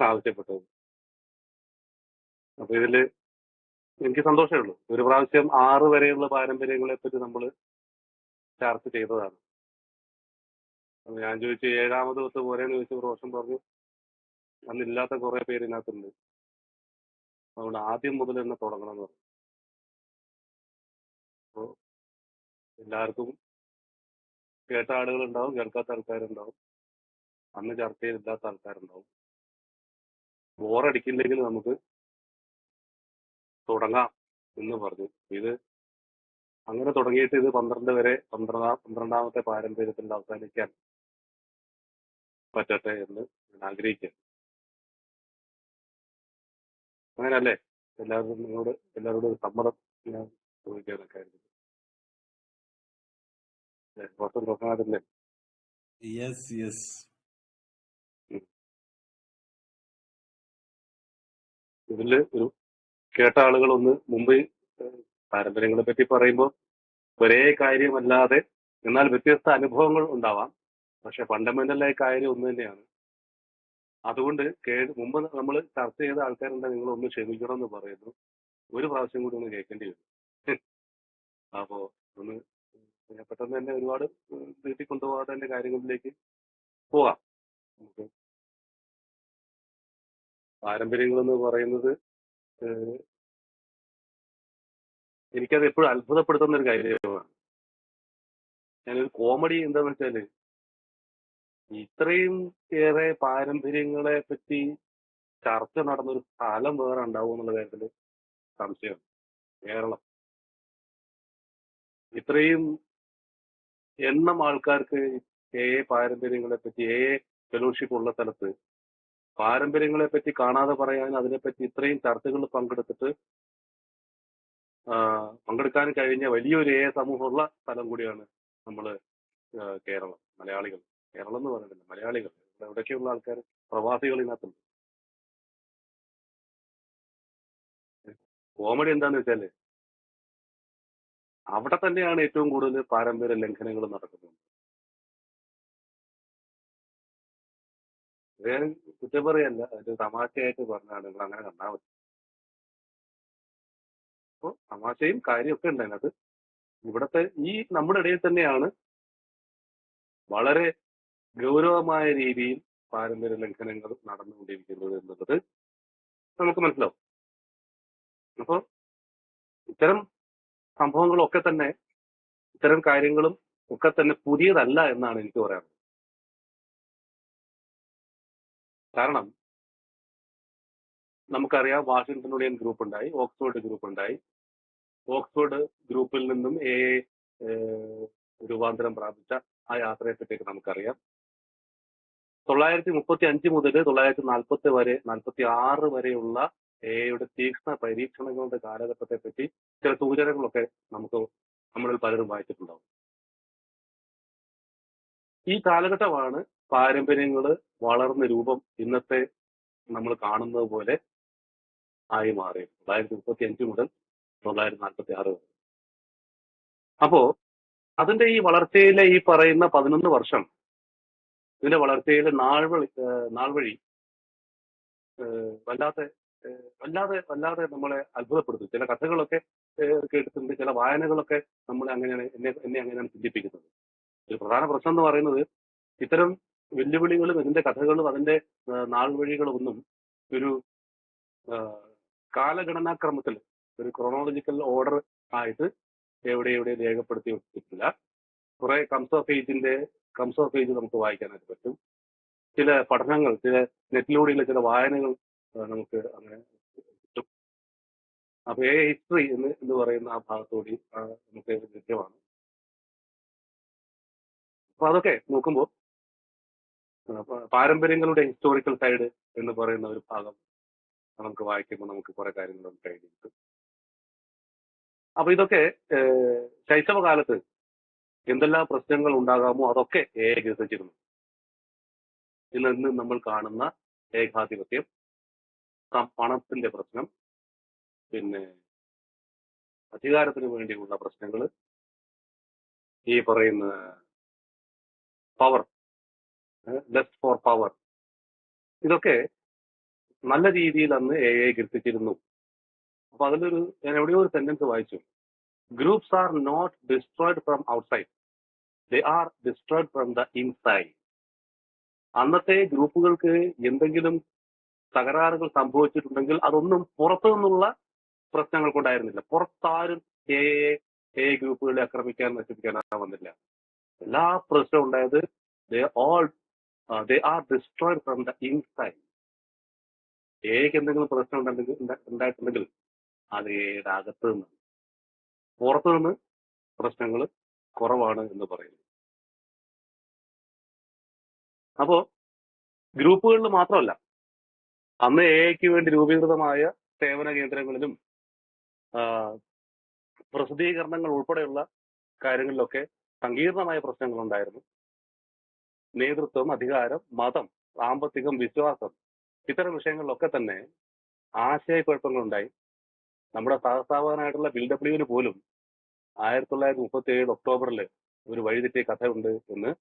ആവശ്യപ്പെട്ടത്. അപ്പൊ ഇതില് എനിക്ക് സന്തോഷമേ ഉള്ളൂ. ഒരു പ്രാവശ്യം 6 വരെയുള്ള പാരമ്പര്യങ്ങളെ പറ്റി നമ്മൾ ചർച്ച ചെയ്തതാണ്. അപ്പൊ ഞാൻ ചോദിച്ചു 7ാമത് തൊട്ട് പോരെന്ന് ചോദിച്ചപ്പോൾ റോഷൻ പറഞ്ഞു അന്നില്ലാത്ത കുറെ പേര് ഇതിനകത്തുണ്ട്. അതുകൊണ്ട് ആദ്യം മുതൽ തന്നെ തുടങ്ങണം എന്ന് പറഞ്ഞു. അപ്പോൾ എല്ലാവർക്കും കേട്ട ആളുകളുണ്ടാവും, കേൾക്കാത്ത ആൾക്കാരുണ്ടാവും, അന്ന് ചർച്ചയിലില്ലാത്ത ആൾക്കാരുണ്ടാവും. ബോറടിക്കില്ലെങ്കിൽ നമുക്ക് തുടങ്ങാം എന്ന് പറഞ്ഞു. ഇത് അങ്ങനെ തുടങ്ങിയിട്ട് ഇത് 12 വരെ 12ാമത്തെ പാരമ്പര്യത്തിൽ അവസാനിക്കാൻ പറ്റട്ടെ എന്ന് ഞാൻ ആഗ്രഹിക്കുന്നു. അങ്ങനെയല്ലേ? എല്ലാവരോടും ഒരു സമ്മതം ഞാൻ ചോദിക്കാനൊക്കെ ആയിരുന്നു. പുറത്തും തുടങ്ങാതില്ലേ? യെസ് ഇതില് ഒരു കേട്ട ആളുകളൊന്ന് മുമ്പ് പാരമ്പര്യങ്ങളെ പറ്റി പറയുമ്പോൾ ഒരേ കാര്യമല്ലാതെ എന്നാൽ വ്യത്യസ്ത അനുഭവങ്ങൾ ഉണ്ടാവാം. പക്ഷെ ഫണ്ടമെന്റലായ കാര്യം ഒന്ന് തന്നെയാണ്. അതുകൊണ്ട് മുമ്പ് നമ്മൾ ചർച്ച ചെയ്ത ആൾക്കാരുണ്ടെങ്കിൽ നിങ്ങൾ ഒന്ന് ക്ഷമിക്കണം എന്ന് പറയുന്നു. ഒരു പ്രാവശ്യം കൂടി ഒന്ന് കേൾക്കേണ്ടി വരും. അപ്പോ ഒന്ന് പെട്ടെന്ന് തന്നെ ഒരുപാട് നീട്ടി കൊണ്ടുപോകാതെ തന്നെ കാര്യങ്ങളിലേക്ക് പോകാം. നമുക്ക് പാരമ്പര്യങ്ങൾ എന്ന് പറയുന്നത് എനിക്കത് എപ്പോഴും അത്ഭുതപ്പെടുത്തുന്ന ഒരു കാര്യമാണ്. ഞാനൊരു കോമഡി എന്താന്ന് വെച്ചാല് ഇത്രയും ഏറെ പാരമ്പര്യങ്ങളെ പറ്റി ചർച്ച നടന്നൊരു സ്ഥലം വേറെ ഉണ്ടാവും എന്നുള്ള കാര്യത്തിൽ സംശയമാണ്. കേരളം ഇത്രയും എണ്ണം ആൾക്കാർക്ക് പാരമ്പര്യങ്ങളെ പറ്റി ഫെലോഷിപ്പ് ഉള്ള സ്ഥലത്ത് പാരമ്പര്യങ്ങളെ പറ്റി കാണാതെ പറയാൻ അതിനെപ്പറ്റി ഇത്രയും ചർച്ചകൾ പങ്കെടുക്കാൻ കഴിഞ്ഞ വലിയൊരു സമൂഹമുള്ള സ്ഥലം കൂടിയാണ് നമ്മള് കേരളം. മലയാളികൾ, കേരളം എന്ന് പറയുന്നില്ല, മലയാളികൾ എവിടെയൊക്കെയുള്ള ആൾക്കാർ, പ്രവാസികൾ ഇതിനകത്തുണ്ട്. കോമഡി എന്താന്ന് വെച്ചാല് അവിടെ തന്നെയാണ് ഏറ്റവും കൂടുതൽ പാരമ്പര്യ ലംഘനങ്ങൾ നടക്കുന്നത്. വേറെ കുറ്റം പറയല്ല, ഒരു തമാശയായിട്ട് പറഞ്ഞാണ്, നിങ്ങൾ അങ്ങനെ കണ്ടാൽ മതി. അപ്പോൾ തമാശയും കാര്യമൊക്കെ ഉണ്ട് അതിനകത്ത്. ഇവിടുത്തെ നമ്മുടെ ഇടയിൽ തന്നെയാണ് വളരെ ഗൗരവമായ രീതിയിൽ പാരമ്പര്യ ലംഘനങ്ങൾ നടന്നുകൊണ്ടിരിക്കുന്നത് എന്നുള്ളത് നമുക്ക് മനസ്സിലാവും. അപ്പോൾ ഇത്തരം സംഭവങ്ങളൊക്കെ തന്നെ, ഇത്തരം കാര്യങ്ങളും ഒക്കെ തന്നെ പുതിയതല്ല എന്നാണ് എനിക്ക് പറയാനുള്ളത്. കാരണം നമുക്കറിയാം, വാഷിംഗ്ടൺ യൂണിയൻ ഗ്രൂപ്പ് ഉണ്ടായി, ഓക്സ്ഫോർഡ് ഗ്രൂപ്പ് ഉണ്ടായി. ഓക്സ്ഫോർഡ് ഗ്രൂപ്പിൽ നിന്നും രൂപാന്തരം പ്രാപിച്ച ആ യാത്രയെ പറ്റിയൊക്കെ നമുക്കറിയാം. 935 മുതൽ 946 വരെയുള്ള എയുടെ തീക്ഷ്ണ പരീക്ഷണങ്ങളുടെ കാലഘട്ടത്തെ പറ്റി ചില സൂചനകളൊക്കെ നമ്മളിൽ പലരും വായിച്ചിട്ടുണ്ടാവും. ഈ കാലഘട്ടമാണ് പാരമ്പര്യങ്ങൾ വളർന്ന രൂപം ഇന്നത്തെ നമ്മൾ കാണുന്നത് പോലെ ആയി മാറി. 935 മുതൽ 946 വരെ. അപ്പോ അതിന്റെ ഈ വളർച്ചയിലെ ഈ പറയുന്ന 11 വർഷം, ഇതിന്റെ വളർച്ചയിലെ നാൾവഴി വല്ലാതെ നമ്മളെ അത്ഭുതപ്പെടുത്തും. ചില കഥകളൊക്കെ കേട്ടിട്ടുണ്ട്, ചില വായനകളൊക്കെ നമ്മളെ എന്നെ അങ്ങനെയാണ് ചിന്തിപ്പിക്കുന്നത്. ഒരു പ്രധാന പ്രശ്നം എന്ന് പറയുന്നത് ഇത്തരം വെല്ലുവിളികളും ഇതിന്റെ കഥകളും അതിന്റെ നാൾവഴികളും ഒന്നും ഒരു കാലഗണനാക്രമത്തിൽ, ഒരു ക്രോണോളജിക്കൽ ഓർഡർ ആയിട്ട് എവിടെ രേഖപ്പെടുത്തി വെച്ചിട്ടില്ല. കുറെ കംസ് ഓഫ് ഏജ് നമുക്ക് വായിക്കാനായിട്ട് പറ്റും. ചില പഠനങ്ങൾ, ചില നെറ്റിലൂടെയുള്ള ചില വായനകൾ നമുക്ക് അങ്ങനെ കിട്ടും. അപ്പൊ ഹിസ്റ്ററി എന്ന് പറയുന്ന ആ ഭാഗത്തോടെ നമുക്ക് ലഭ്യമാണ്. അപ്പൊ അതൊക്കെ നോക്കുമ്പോൾ പാരമ്പര്യങ്ങളുടെ ഹിസ്റ്റോറിക്കൽ സൈഡ് എന്ന് പറയുന്ന ഒരു ഭാഗം നമുക്ക് വായിക്കുമ്പോൾ നമുക്ക് കുറെ കാര്യങ്ങൾ നമുക്ക് ഐഡിയ കിട്ടും. അപ്പൊ ഇതൊക്കെ ശൈശവകാലത്ത് എന്തെല്ലാം പ്രശ്നങ്ങൾ ഉണ്ടാകാമോ അതൊക്കെ ഗ്രസിച്ചിരുന്നു. ഇന്ന് നമ്മൾ കാണുന്ന ഏകാധിപത്യം, പണത്തിന്റെ പ്രശ്നം, പിന്നെ അധികാരത്തിന് വേണ്ടിയുള്ള പ്രശ്നങ്ങൾ, ഈ പറയുന്ന പവർ, ലെസ്റ്റ് ഫോർ പവർ, ഇതൊക്കെ നല്ല രീതിയിൽ അന്ന് AI കീർത്തിച്ചിരുന്നു. അപ്പൊ അതിലൊരു ഞാൻ എവിടെയോ ഒരു സെന്റൻസ് വായിച്ചു. Groups are not destroyed from outside, they are destroyed from the inside. അന്നത്തെ ഗ്രൂപ്പുകൾക്ക് എന്തെങ്കിലും തകരാറുകൾ സംഭവിച്ചിട്ടുണ്ടെങ്കിൽ അതൊന്നും പുറത്തു നിന്നുള്ള പ്രശ്നങ്ങൾ കൊണ്ടായിരുന്നില്ല. പുറത്താരും എ ഗ്രൂപ്പുകളെ ആക്രമിക്കാൻ നശിപ്പിക്കാനാ വന്നില്ല. എല്ലാ പ്രശ്നവും ഉണ്ടായത് ദേ are destroyed from the inside. എക്ക് എന്തെങ്കിലും പ്രശ്നം ഉണ്ടായിട്ടുണ്ടെങ്കിൽ അത് എയുടെ അകത്ത് നിന്ന്, പുറത്തു നിന്ന് പ്രശ്നങ്ങൾ കുറവാണ് എന്ന് പറയുന്നു. അപ്പോ ഗ്രൂപ്പുകളിൽ മാത്രമല്ല, അന്ന് എക്ക് വേണ്ടി രൂപീകൃതമായ സേവന കേന്ദ്രങ്ങളിലും പ്രസിദ്ധീകരണങ്ങൾ ഉൾപ്പെടെയുള്ള കാര്യങ്ങളിലൊക്കെ സങ്കീർണമായ പ്രശ്നങ്ങൾ ഉണ്ടായിരുന്നു. നേതൃത്വം, അധികാരം, മതം, സാമ്പത്തികം, വിശ്വാസം, ഇത്തരം വിഷയങ്ങളിലൊക്കെ തന്നെ ആശയക്കുഴപ്പങ്ങളുണ്ടായി. നമ്മുടെ സഹസ്ഥാപകനായിട്ടുള്ള ബിൽഡബ്ല്യുവിന് പോലും 1937 ഒക്ടോബറിൽ ഒരു വഴിതെറ്റിയ കഥയുണ്ട് എന്ന്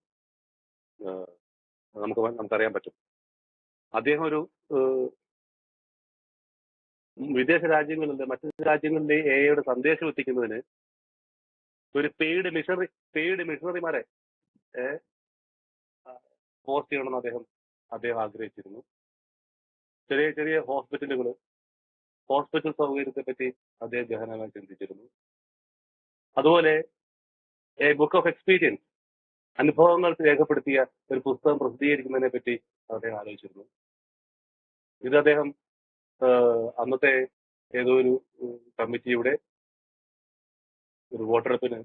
നമുക്കറിയാൻ പറ്റും. അദ്ദേഹം ഒരു വിദേശ രാജ്യങ്ങളിലെ മറ്റു രാജ്യങ്ങളിലെ എയുടെ സന്ദേശം എത്തിക്കുന്നതിന് ഒരു പെയ്ഡ് മിഷണറിമാരെ പോസ്റ്റ് ചെയ്യണമെന്ന് അദ്ദേഹം ആഗ്രഹിച്ചിരുന്നു. ചെറിയ ചെറിയ ഹോസ്പിറ്റൽ സൗകര്യത്തെ പറ്റി അദ്ദേഹം ഗഹനമായി ചിന്തിച്ചിരുന്നു. അതുപോലെ എ ബുക്ക് ഓഫ് എക്സ്പീരിയൻസ്, അനുഭവങ്ങൾ രേഖപ്പെടുത്തിയ ഒരു പുസ്തകം പ്രസിദ്ധീകരിക്കുന്നതിനെ പറ്റി അദ്ദേഹം ആലോചിച്ചിരുന്നു. ഇത് അദ്ദേഹം അന്നത്തെ ഏതോ ഒരു കമ്മിറ്റിയുടെ ഒരു വോട്ടെടുപ്പിന്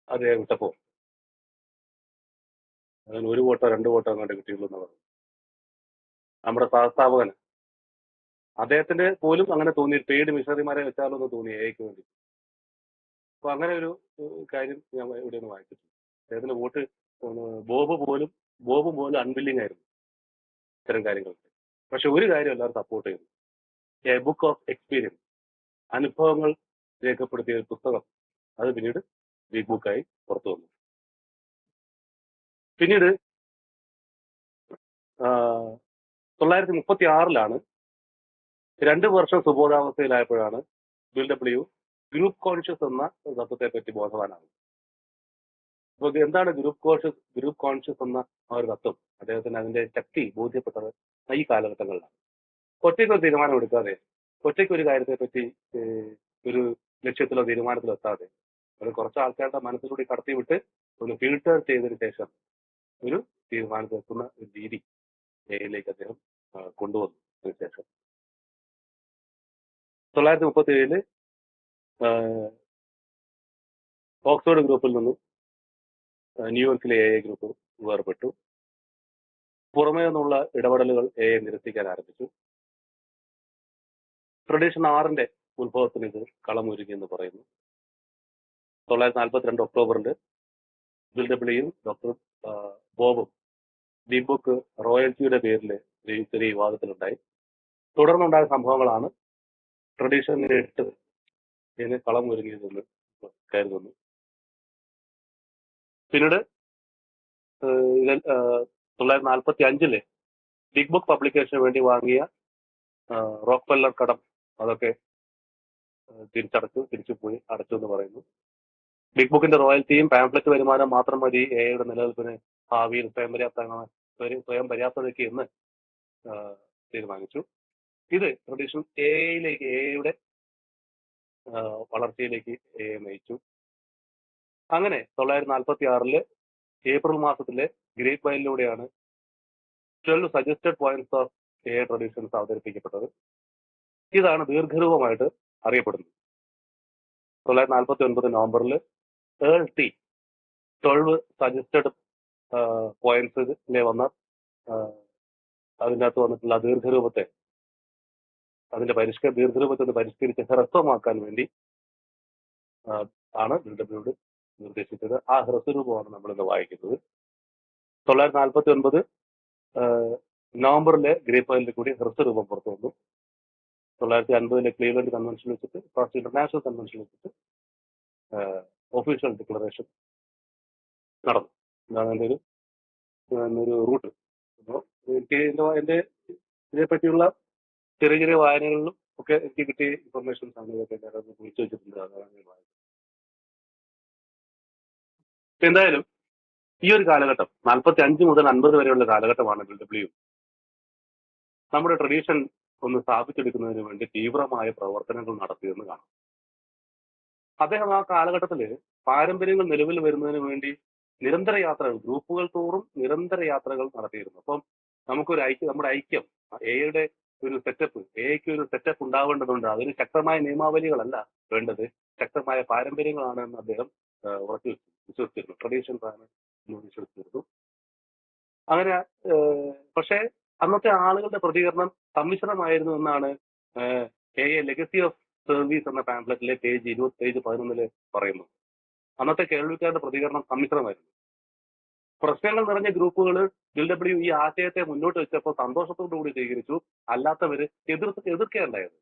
അദ്ദേഹം വിട്ടപ്പോ അതിന് 1 വോട്ടോ 2 വോട്ടോ അങ്ങോട്ട് കിട്ടിയുള്ളൂ എന്ന് പറഞ്ഞു. നമ്മുടെ സഹസ്ഥാപകന് അദ്ദേഹത്തിന് പോലും അങ്ങനെ തോന്നി, പെയ്ഡ് മിഷണറിമാരെ വെച്ചാലോ എന്ന് തോന്നി എക്ക് വേണ്ടി. അപ്പൊ അങ്ങനെ ഒരു കാര്യം ഞാൻ ഇവിടെ ഒന്ന് വായിച്ചിട്ടുണ്ട്. അദ്ദേഹത്തിന് വോട്ട് ബോബും പോലും അൺവില്ലിംഗ് ആയിരുന്നു ഇത്തരം കാര്യങ്ങൾക്ക്. പക്ഷെ ഒരു കാര്യം എല്ലാവരും സപ്പോർട്ട് ചെയ്തു, എ ബുക്ക് ഓഫ് എക്സ്പീരിയൻസ്, അനുഭവങ്ങൾ രേഖപ്പെടുത്തിയ ഒരു പുസ്തകം. അത് പിന്നീട് ബിഗ് ബുക്കായി പുറത്തു വന്നു. പിന്നീട് 1936 2 വർഷം സുബോധാവസ്ഥയിലായപ്പോഴാണ് ബിൽഡബ്ല്യു ഗ്രൂപ്പ് കോൺഷ്യസ് എന്ന തത്വത്തെ പറ്റി ബോധവാനാകുന്നത്. അപ്പോൾ എന്താണ് ഗ്രൂപ്പ് കോൺഷ്യസ് എന്ന ആ ഒരു തത്വം? അദ്ദേഹത്തിന് അതിന്റെ ശക്തി ബോധ്യപ്പെട്ടത് ഈ കാലഘട്ടങ്ങളിലാണ്. ഒറ്റയ്ക്ക് ഒരു തീരുമാനം എടുക്കാതെ, ഒറ്റയ്ക്ക് ഒരു കാര്യത്തെ പറ്റി ഒരു ലക്ഷ്യത്തിലോ തീരുമാനത്തിലോ എത്താതെ, അത് കുറച്ച് ആൾക്കാരുടെ മനസ്സിലൂടെ കടത്തിവിട്ട് ഒന്ന് ഫിൽട്ടർ ചെയ്തതിനു ശേഷം ഒരു തീരുമാനത്തിലെത്തുന്ന ഒരു രീതി എയിലേക്ക് അദ്ദേഹം കൊണ്ടുവന്നതിനു ശേഷം 1937 ഓക്സ്ഫോർഡ് ഗ്രൂപ്പിൽ നിന്നും ന്യൂയോർക്കിലെ എ ഗ്രൂപ്പ് വേർപെട്ടു. പുറമേ നിന്നുള്ള ഇടപെടലുകൾ എ നിരസിക്കാൻ ആരംഭിച്ചു. ട്രഡീഷൻ 6 ഉത്ഭവത്തിന് ഇത് കളമൊരുങ്ങി എന്ന് പറയുന്നു. 1942 ഒക്ടോബറിൽ ബിൽഡബ്ല്യുവും ഡോക്ടർ ബോബും ബിഗ് ബുക്ക് റോയൽറ്റിയുടെ പേരിൽ ചെറിയ വിവാദത്തിലുണ്ടായി. തുടർന്നുണ്ടായ സംഭവങ്ങളാണ് ട്രഡീഷൻ 8 ഇതിന് കളമൊരുങ്ങിയതെന്ന് കരുതുന്നു. പിന്നീട് 1945 ബിഗ് ബുക്ക് പബ്ലിക്കേഷന് വേണ്ടി വാങ്ങിയ റോക്ക്ഫെല്ലർ കടം അതൊക്കെ അടച്ചു എന്ന് പറയുന്നു. ബിഗ് ബുക്കിന്റെ റോയൽറ്റിയും പാംഫ്ലെറ്റ് വരുമാനം മാത്രം മതി എയുടെ നിലനിൽപ്പിന് ഭാവിയിൽ സ്വയം പര്യാപ്തതയ്ക്ക് എന്ന് തീരുമാനിച്ചു. ഇത് ട്രഡീഷൻ എയുടെ വളർച്ചയിലേക്ക് നയിച്ചു. അങ്ങനെ 1946 ഏപ്രിൽ മാസത്തിലെ ഗ്രേപ്പ് വൈനിലൂടെയാണ് 12 suggested points of a traditions അവതരിപ്പിക്കപ്പെട്ടത്. ഇതാണ് ദീർഘരൂപമായിട്ട് അറിയപ്പെടുന്നത്. 1949 നവംബറിൽ ഏൾ ടി 12 സജസ്റ്റഡ് പോയിന്റ്സിലെ വന്ന അതിനകത്ത് വന്നിട്ടുള്ള ദീർഘരൂപത്തെ പരിഷ്കരിച്ച് ഹ്രസ്വമാക്കാൻ വേണ്ടി ആണ് ബിൽഡബ്ല്യുഡ് നിർദ്ദേശിച്ചത്. ആ ഹ്രസ്വരൂപമാണ് നമ്മളിന്ന് വായിക്കുന്നത്. 1949 നവംബറിലെ ഗ്രേപ്പ് വൈനിൽ കൂടി ഹ്രസ്വരൂപം പുറത്തു വന്നു. 1950 ക്ലീവ്ലൻഡ് കൺവെൻഷൻ വെച്ചിട്ട്, ഫസ്റ്റ് ഇന്റർനാഷണൽ കൺവെൻഷൻ വെച്ചിട്ട് ഒഫീഷ്യൽ ഡിക്ലറേഷൻ നടന്നു. ഇതാണ് എൻ്റെ ഒരു റൂട്ട്. അപ്പോൾ എന്റെ ഇതിനെപ്പറ്റിയുള്ള ചെറിയ ചെറിയ വായനകളിലും ഒക്കെ എനിക്ക് കിട്ടിയ ഇൻഫർമേഷൻസ് ആണ് ഇതൊക്കെ ഞാൻ കുറിച്ച് വെച്ചിട്ടുണ്ട്. അതാണ് ഞാൻ വായിച്ചത്. എന്തായാലും ഈ ഒരു കാലഘട്ടം 45 മുതൽ 50 വരെയുള്ള കാലഘട്ടമാണ് BW നമ്മുടെ ട്രഡീഷൻ ഒന്ന് സ്ഥാപിച്ചെടുക്കുന്നതിന് വേണ്ടി തീവ്രമായ പ്രവർത്തനങ്ങൾ നടത്തിയെന്ന് കാണാം. അദ്ദേഹം ആ കാലഘട്ടത്തിൽ പാരമ്പര്യങ്ങൾ നിലവിൽ വരുന്നതിന് വേണ്ടി നിരന്തര യാത്രകൾ, ഗ്രൂപ്പുകൾ തോറും നിരന്തര യാത്രകൾ നടത്തിയിരുന്നു. അപ്പം നമുക്കൊരു നമ്മുടെ ഐക്യം, എയുടെ ഒരു സെറ്റപ്പ്, എയ്ക്ക് ഒരു സെറ്റപ്പ് ഉണ്ടാവേണ്ടതുണ്ട്. അതിന് ശക്തമായ നിയമാവലികളല്ല വേണ്ടത്, ശക്തമായ പാരമ്പര്യങ്ങളാണ് എന്ന് അദ്ദേഹം ഉറച്ചു വിശ്വസിച്ചിരുന്നു. ട്രഡീഷൻസ് ആണ് എന്ന് വിശ്വസിച്ചിരുന്നു. അങ്ങനെ പക്ഷേ അന്നത്തെ ആളുകളുടെ പ്രതികരണം സമ്മിശ്രമായിരുന്നു എന്നാണ് എ ലെഗസി ഓഫ് സർവീസ് എന്ന പാംപ്ലെറ്റിലെ പേജ് 11 പറയുന്നത്. അന്നത്തെ കേൾവിക്കാരുടെ പ്രതികരണം സമ്മിശ്രമായിരുന്നു. പ്രശ്നങ്ങൾ നിറഞ്ഞ ഗ്രൂപ്പുകൾ BW ഈ ആശയത്തെ മുന്നോട്ട് വെച്ചപ്പോൾ സന്തോഷത്തോടു കൂടി സ്വീകരിച്ചു, അല്ലാത്തവര് എതിർക്കുകയുണ്ടായത്.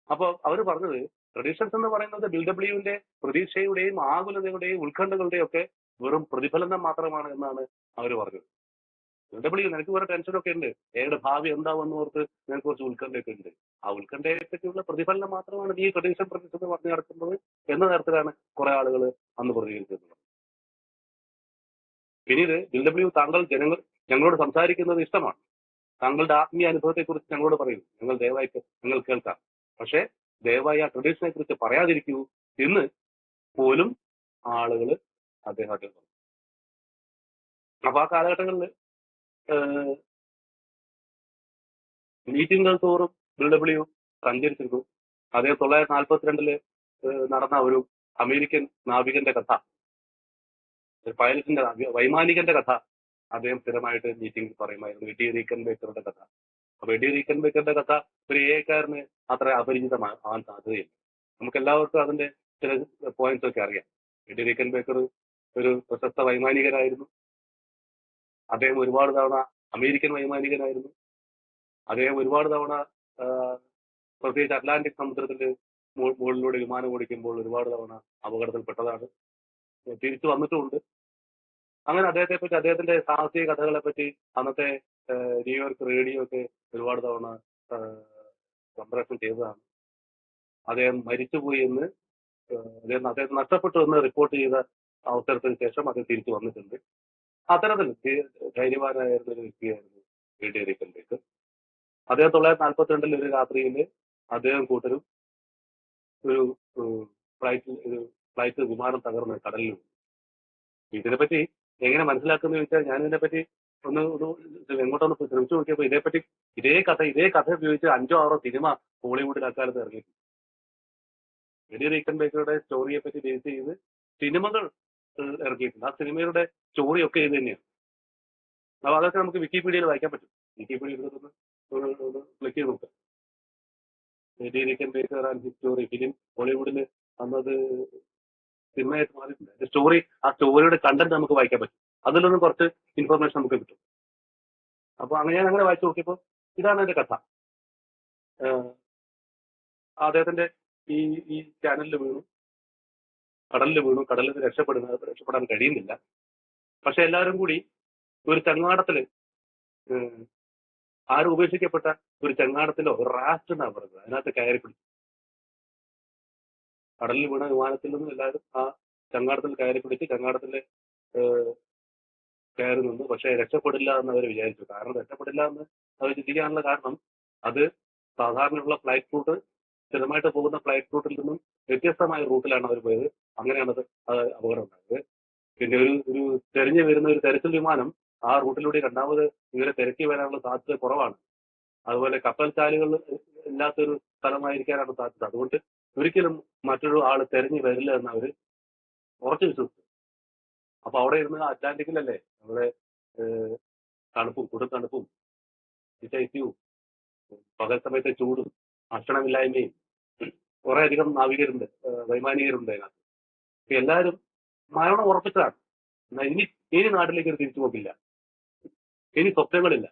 അപ്പോൾ അവർ പറഞ്ഞത് ട്രഡീഷൻസ് എന്ന് പറയുന്നത് BWന്റെ പ്രതീക്ഷയുടെയും ആകുലതയുടെയും ഉത്കണ്ഠകളുടെയും ഒക്കെ വെറും പ്രതിഫലനം മാത്രമാണ് എന്നാണ് അവർ പറഞ്ഞത്. BW നിനക്ക് കുറെ ടെൻഷനൊക്കെ ഉണ്ട്, എയുടെ ഭാവി എന്താവെന്ന് ഓർത്ത് നിനക്ക് കുറച്ച് ഉത്കണ്ഠയൊക്കെ ഉണ്ട്. ആ ഉത്കണ്ഠയെ പറ്റിയുള്ള പ്രതിഫലനം മാത്രമാണ് ഈ ട്രഡീഷൻ പറഞ്ഞു നടക്കുന്നത് എന്ന തരത്തിലാണ് കുറെ ആളുകൾ അന്ന് പ്രതികരിച്ചിരുന്നത്. പിന്നീട് BW താങ്കൾ ഞങ്ങളോട് സംസാരിക്കുന്നത് ഇഷ്ടമാണ്, താങ്കളുടെ ആത്മീയ അനുഭവത്തെക്കുറിച്ച് ഞങ്ങളോട് പറയൂ, ഞങ്ങൾ കേൾക്കാം, പക്ഷേ ദയവായി ആ ട്രഡീഷനെ കുറിച്ച് പറയാതിരിക്കൂ എന്ന് പോലും ആളുകൾ അദ്ദേഹം പറഞ്ഞു. അപ്പൊ ആ കാലഘട്ടങ്ങളിൽ മീറ്റിംഗുകൾ തോറും BW സഞ്ചരിച്ചിരുന്നു. 1942 നടന്ന ഒരു അമേരിക്കൻ നാവികന്റെ കഥ, പൈലറ്റിന്റെ വൈമാനികന്റെ കഥ അദ്ദേഹം സ്ഥിരമായിട്ട് മീറ്റിംഗിൽ പറയുമായിരുന്നു. എഡി റീക്കൻബേക്കറുടെ കഥ. അപ്പൊ എഡി റീക്കൻബേക്കറുടെ കഥ ഒരു എക്കാരന് അത്ര അപരിചിതമാവാൻ സാധ്യതയില്ല. നമുക്ക് എല്ലാവർക്കും അതിന്റെ ചില പോയിന്റ്സ് ഒക്കെ അറിയാം. എഡി റീക്കൻബേക്കർ ഒരു പ്രശസ്ത വൈമാനികനായിരുന്നു. അദ്ദേഹം ഒരുപാട് തവണ അമേരിക്കൻ വൈമാനികനായിരുന്നു. അദ്ദേഹം ഒരുപാട് തവണ പ്രത്യേകിച്ച് അറ്റ്ലാന്റിക് സമുദ്രത്തിന്റെ മുകളിലൂടെ വിമാനം ഓടിക്കുമ്പോൾ ഒരുപാട് തവണ അപകടത്തിൽപ്പെട്ടതാണ്. തിരിച്ചു വന്നിട്ടുമുണ്ട്. അങ്ങനെ അദ്ദേഹത്തെ പറ്റി, അദ്ദേഹത്തിന്റെ സാഹസിക കഥകളെ പറ്റി അന്നത്തെ ന്യൂയോർക്ക് റേഡിയോ ഒക്കെ ഒരുപാട് തവണ സംപ്രേഷണം ചെയ്തതാണ്. അദ്ദേഹം മരിച്ചുപോയി എന്ന് അദ്ദേഹം നഷ്ടപ്പെട്ടു എന്ന് റിപ്പോർട്ട് ചെയ്ത അവസരത്തിന് ശേഷം അദ്ദേഹം തിരിച്ചു വന്നിട്ടുണ്ട്. അത്തരത്തിൽ ധൈര്യവാനായിരുന്ന ഒരു വ്യക്തിയായിരുന്നു എഡി റീക്കൻബേക്കർ. അദ്ദേഹം 1942 ഒരു രാത്രിയിൽ അദ്ദേഹം കൂട്ടരും ഒരു ഫ്ലൈറ്റ് വിമാനം തകർന്ന് കടലിൽ. ഇതിനെപ്പറ്റി എങ്ങനെ മനസ്സിലാക്കുന്നത് ചോദിച്ചാൽ, ഞാനിതിനെപ്പറ്റി ഒന്ന് എങ്ങോട്ടൊന്ന് ശ്രമിച്ചു നോക്കിയപ്പോൾ ഇതേ കഥ ഉപയോഗിച്ച് 5 or 6 സിനിമ ഹോളിവുഡിൽ അക്കാലത്ത് ഇറങ്ങിയിട്ടുണ്ട്. എഡി റീക്കൻബേക്കറുടെ സ്റ്റോറിയെ പറ്റി ബേസ് ചെയ്ത് സിനിമകൾ ഇറങ്ങിയിട്ടുണ്ട്. ആ സിനിമയുടെ സ്റ്റോറി ഒക്കെ ഇത് തന്നെയാണ്. അപ്പൊ അതൊക്കെ നമുക്ക് വിക്കിപീഡിയയിൽ വായിക്കാൻ പറ്റും. വിക്കിപീഡിയയിൽ ക്ലിക്ക് ചെയ്ത് നോക്കാം. Eddie Rickenbacker and his story film ഹോളിവുഡിൽ അന്നത് സിനിമയായിട്ട് മാറിയിട്ടുണ്ട്. ആ സ്റ്റോറിയുടെ കണ്ടന്റ് നമുക്ക് വായിക്കാൻ പറ്റും. അതിലൊന്നും കുറച്ച് ഇൻഫർമേഷൻ നമുക്ക് കിട്ടും. അപ്പൊ ഞാൻ അങ്ങനെ വായിച്ചു നോക്കിയപ്പോൾ ഇതാണ് എന്റെ കഥ. അദ്ദേഹത്തിന്റെ ഈ ചാനലിൽ വീണു, കടലിൽ രക്ഷപ്പെടാൻ കഴിയുന്നില്ല. പക്ഷെ എല്ലാവരും കൂടി ഒരു ചങ്ങാടത്തില്, ആരും ഉപേക്ഷിക്കപ്പെട്ട ഒരു ചങ്ങാടത്തിലോ ഒരു റാഫ്റ്റ് എന്നാ പറയുന്നത്, അതിനകത്ത് കയറി പിടിച്ചു. കടലിൽ വീണ വിമാനത്തിൽ നിന്നും എല്ലാവരും ആ ചങ്ങാടത്തിൽ കയറി പിടിച്ച് ചങ്ങാടത്തിൽ കയറി നിന്നു. പക്ഷെ രക്ഷപ്പെടില്ല എന്ന് അവർ വിചാരിച്ചു. കാരണം രക്ഷപ്പെടില്ല എന്ന് അവർ ചിന്തിക്കാനുള്ള കാരണം, അത് സാധാരണയുള്ള ഫ്ലൈറ്റ് റൂട്ട്, സ്ഥിരമായിട്ട് പോകുന്ന ഫ്ലൈറ്റ് റൂട്ടിൽ നിന്നും വ്യത്യസ്തമായ റൂട്ടിലാണ് അവർ പോയത്. അങ്ങനെയാണ് അത് അപകടം ഉണ്ടായത്. പിന്നെ ഒരു തെരഞ്ഞു വരുന്ന ഒരു തെരച്ചിൽ വിമാനം ആ റൂട്ടിലൂടെ രണ്ടാമത് ഇവരെ തിരക്കി വരാനുള്ള സാധ്യത കുറവാണ്. അതുപോലെ കപ്പൽ ചാലുകൾ ഇല്ലാത്തൊരു സ്ഥലമായിരിക്കാനാണ് സാധ്യത. അതുകൊണ്ട് ഒരിക്കലും മറ്റൊരു ആള് തെരഞ്ഞു വരില്ല എന്ന് അവര് ഉറച്ചു വിശ്വസിച്ചു. അപ്പൊ അവിടെ ഇരുന്ന് അറ്റ്ലാന്റിക്കിലല്ലേ നമ്മുടെ തണുപ്പും കൊടുത്തണുപ്പും ശൈത്യവും പകൽ സമയത്തെ ചൂടും ഭക്ഷണമില്ലായ്മയും കുറെ അധികം നാവികരുണ്ട്, വൈമാനികരുണ്ട് അതിനകത്ത്. എല്ലാവരും മരണം ഉറപ്പിച്ചതാണ്. ഇനി നാട്ടിലേക്ക് ഒരു തിരിച്ചു പോക്കില്ല, ഇനി സ്വപ്നങ്ങളില്ല,